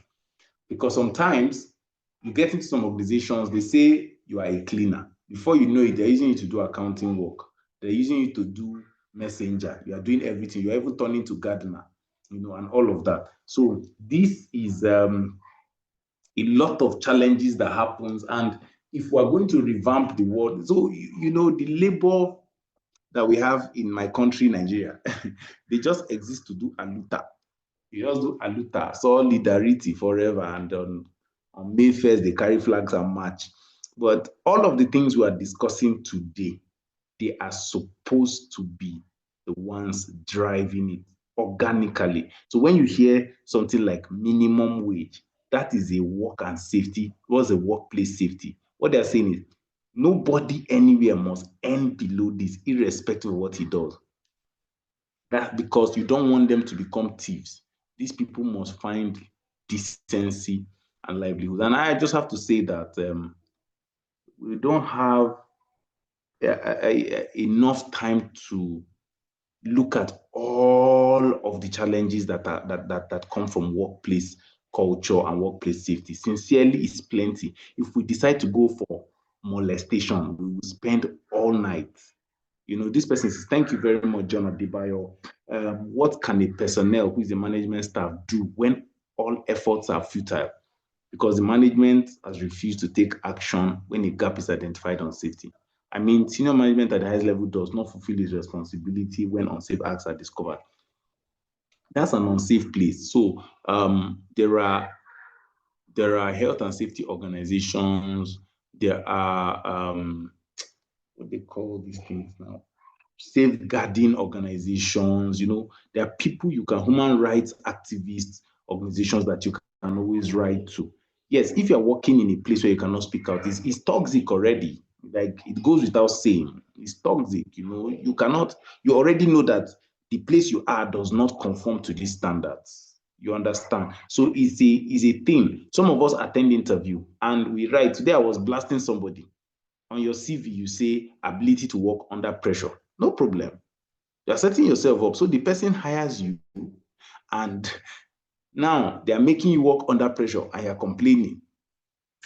Because sometimes you get into some organizations, they say you are a cleaner. Before you know it, they're using you to do accounting work. They're using you to do messenger. You are doing everything. You're even turning to gardener, and all of that. So this is a lot of challenges that happens. And if we're going to revamp the world, so, the labor that we have in my country, Nigeria, they just exist to do aluta. You just do aluta, solidarity forever, and on May 1st, they carry flags and march. But all of the things we are discussing today, they are supposed to be the ones driving it organically. So when you hear something like minimum wage, that is a work and safety, what's a workplace safety? What they're saying is nobody anywhere must earn below this, irrespective of what he does. That's because you don't want them to become thieves. These people must find decency and livelihood. And I just have to say that we don't have enough time to look at all of the challenges that come from workplace culture and workplace safety. Sincerely, it's plenty. If we decide to go for molestation, we will spend all night. This person says, thank you very much, John Adebayo. What can a personnel who is a management staff do when all efforts are futile? Because the management has refused to take action when a gap is identified on safety. I mean, senior management at the highest level does not fulfill its responsibility when unsafe acts are discovered. That's an unsafe place. So there are health and safety organizations. There are what they call these things now, safeguarding organizations. There are people human rights activists, organizations that you can always write to. Yes, if you're working in a place where you cannot speak out, it's toxic already. Like, it goes without saying, it's toxic. You already know that the place you are does not conform to these standards. You understand? So it's a thing. Some of us attend interview and we write, today I was blasting somebody. On your CV, you say ability to work under pressure. No problem. You're setting yourself up. So the person hires you, and now they are making you work under pressure and you're complaining.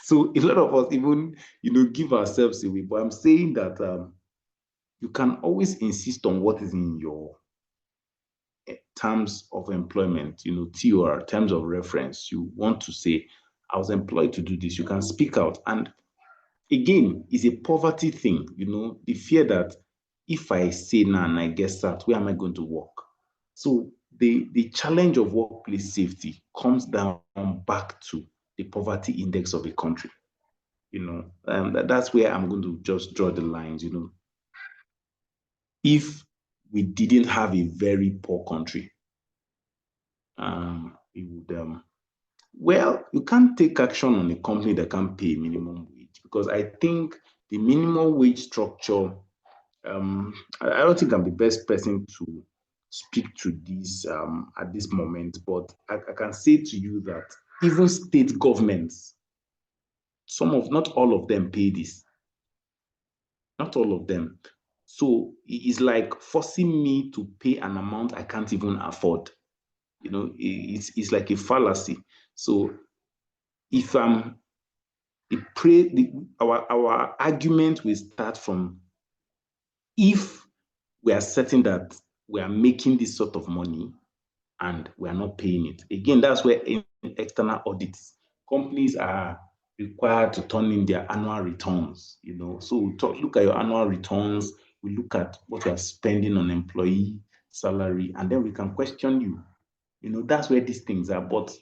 So a lot of us even, give ourselves away. But I'm saying that you can always insist on what is in your terms of employment, TOR, terms of reference, you want to say, I was employed to do this, you can speak out. And again, it's a poverty thing, the fear that if I say now and I get sacked, where am I going to work? So the challenge of workplace safety comes down back to the poverty index of a country. That's where I'm going to just draw the lines. If we didn't have a very poor country, it would well, you can't take action on a company that can't pay minimum wage, because I think the minimum wage structure, I don't think I'm the best person to speak to this at this moment, but I can say to you that even state governments, not all of them pay this. Not all of them. So it's like forcing me to pay an amount I can't even afford. It's like a fallacy. So if our argument will start from, if we are certain that we are making this sort of money and we are not paying it. Again, that's where in external audits, companies are required to turn in their annual returns. So we look at your annual returns, we look at what you are spending on employee salary, and then we can question you. That's where these things are. But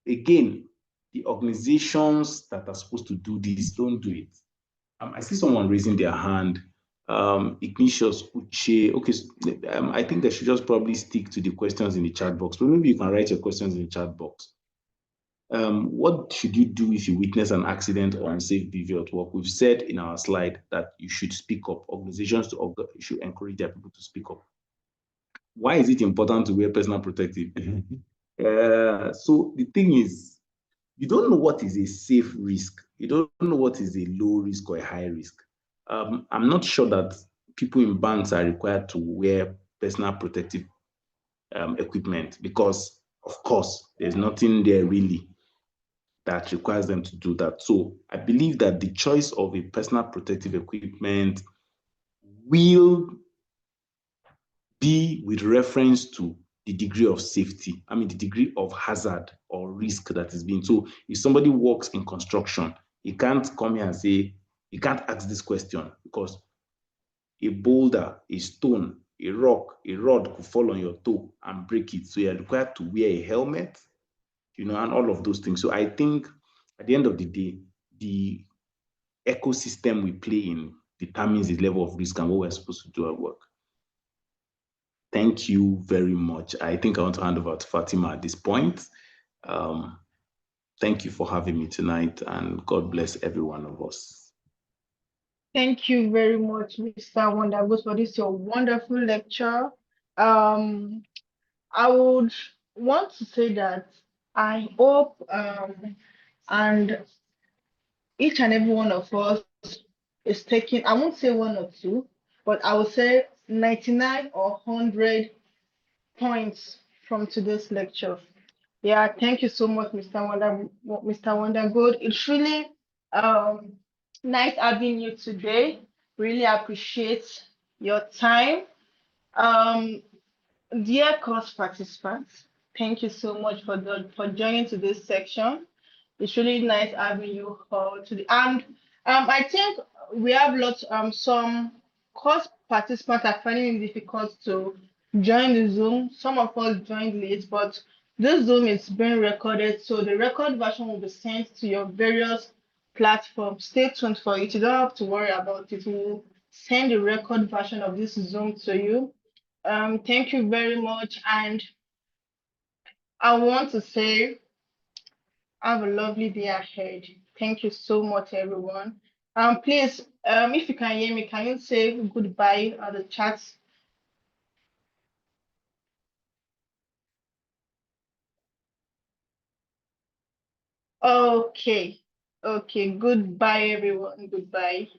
again, the organizations that are supposed to do this don't do it. I see someone raising their hand. Ignatius Uche. Okay, I think they should just probably stick to the questions in the chat box, but maybe you can write your questions in the chat box. What should you do if you witness an accident or unsafe behavior at work? We've said in our slide that you should speak up. Organizations should encourage their people to speak up. Why is it important to wear personal protective? So the thing is, you don't know what is a safe risk. You don't know what is a low risk or a high risk. I'm not sure that people in banks are required to wear personal protective equipment, because, of course, there's nothing there really that requires them to do that. So I believe that the choice of a personal protective equipment will be with reference to the degree of safety, the degree of hazard or risk that is being. So if somebody works in construction, he can't come here and say, he can't ask this question, because a boulder, a stone, a rock, a rod could fall on your toe and break it. So you're required to wear a helmet, and all of those things. So I think at the end of the day, the ecosystem we play in determines the level of risk and what we're supposed to do at work. Thank you very much. I think I want to hand over to Fatima at this point. Thank you for having me tonight, and God bless every one of us. Thank you very much, Mr. Wondergood, for this your wonderful lecture. I would want to say that I hope and each and every one of us is taking, I won't say one or two, but I would say 99 or 100 points from today's lecture. Yeah, thank you so much, Mr. Wondergood. It's really nice having you today. Really appreciate your time. Dear course participants, thank you so much for joining today's section. It's really nice having you all today. And I think we have some course participants are finding it difficult to join the Zoom. Some of us joined late, but this Zoom is being recorded, so the record version will be sent to your various platforms. Stay tuned for it. You don't have to worry about it. We'll send the record version of this Zoom to you. Thank you very much, and I want to say have a lovely day ahead. Thank you so much, everyone. Please, if you can hear me, can you say goodbye on the chat? Okay. Goodbye, everyone. Goodbye.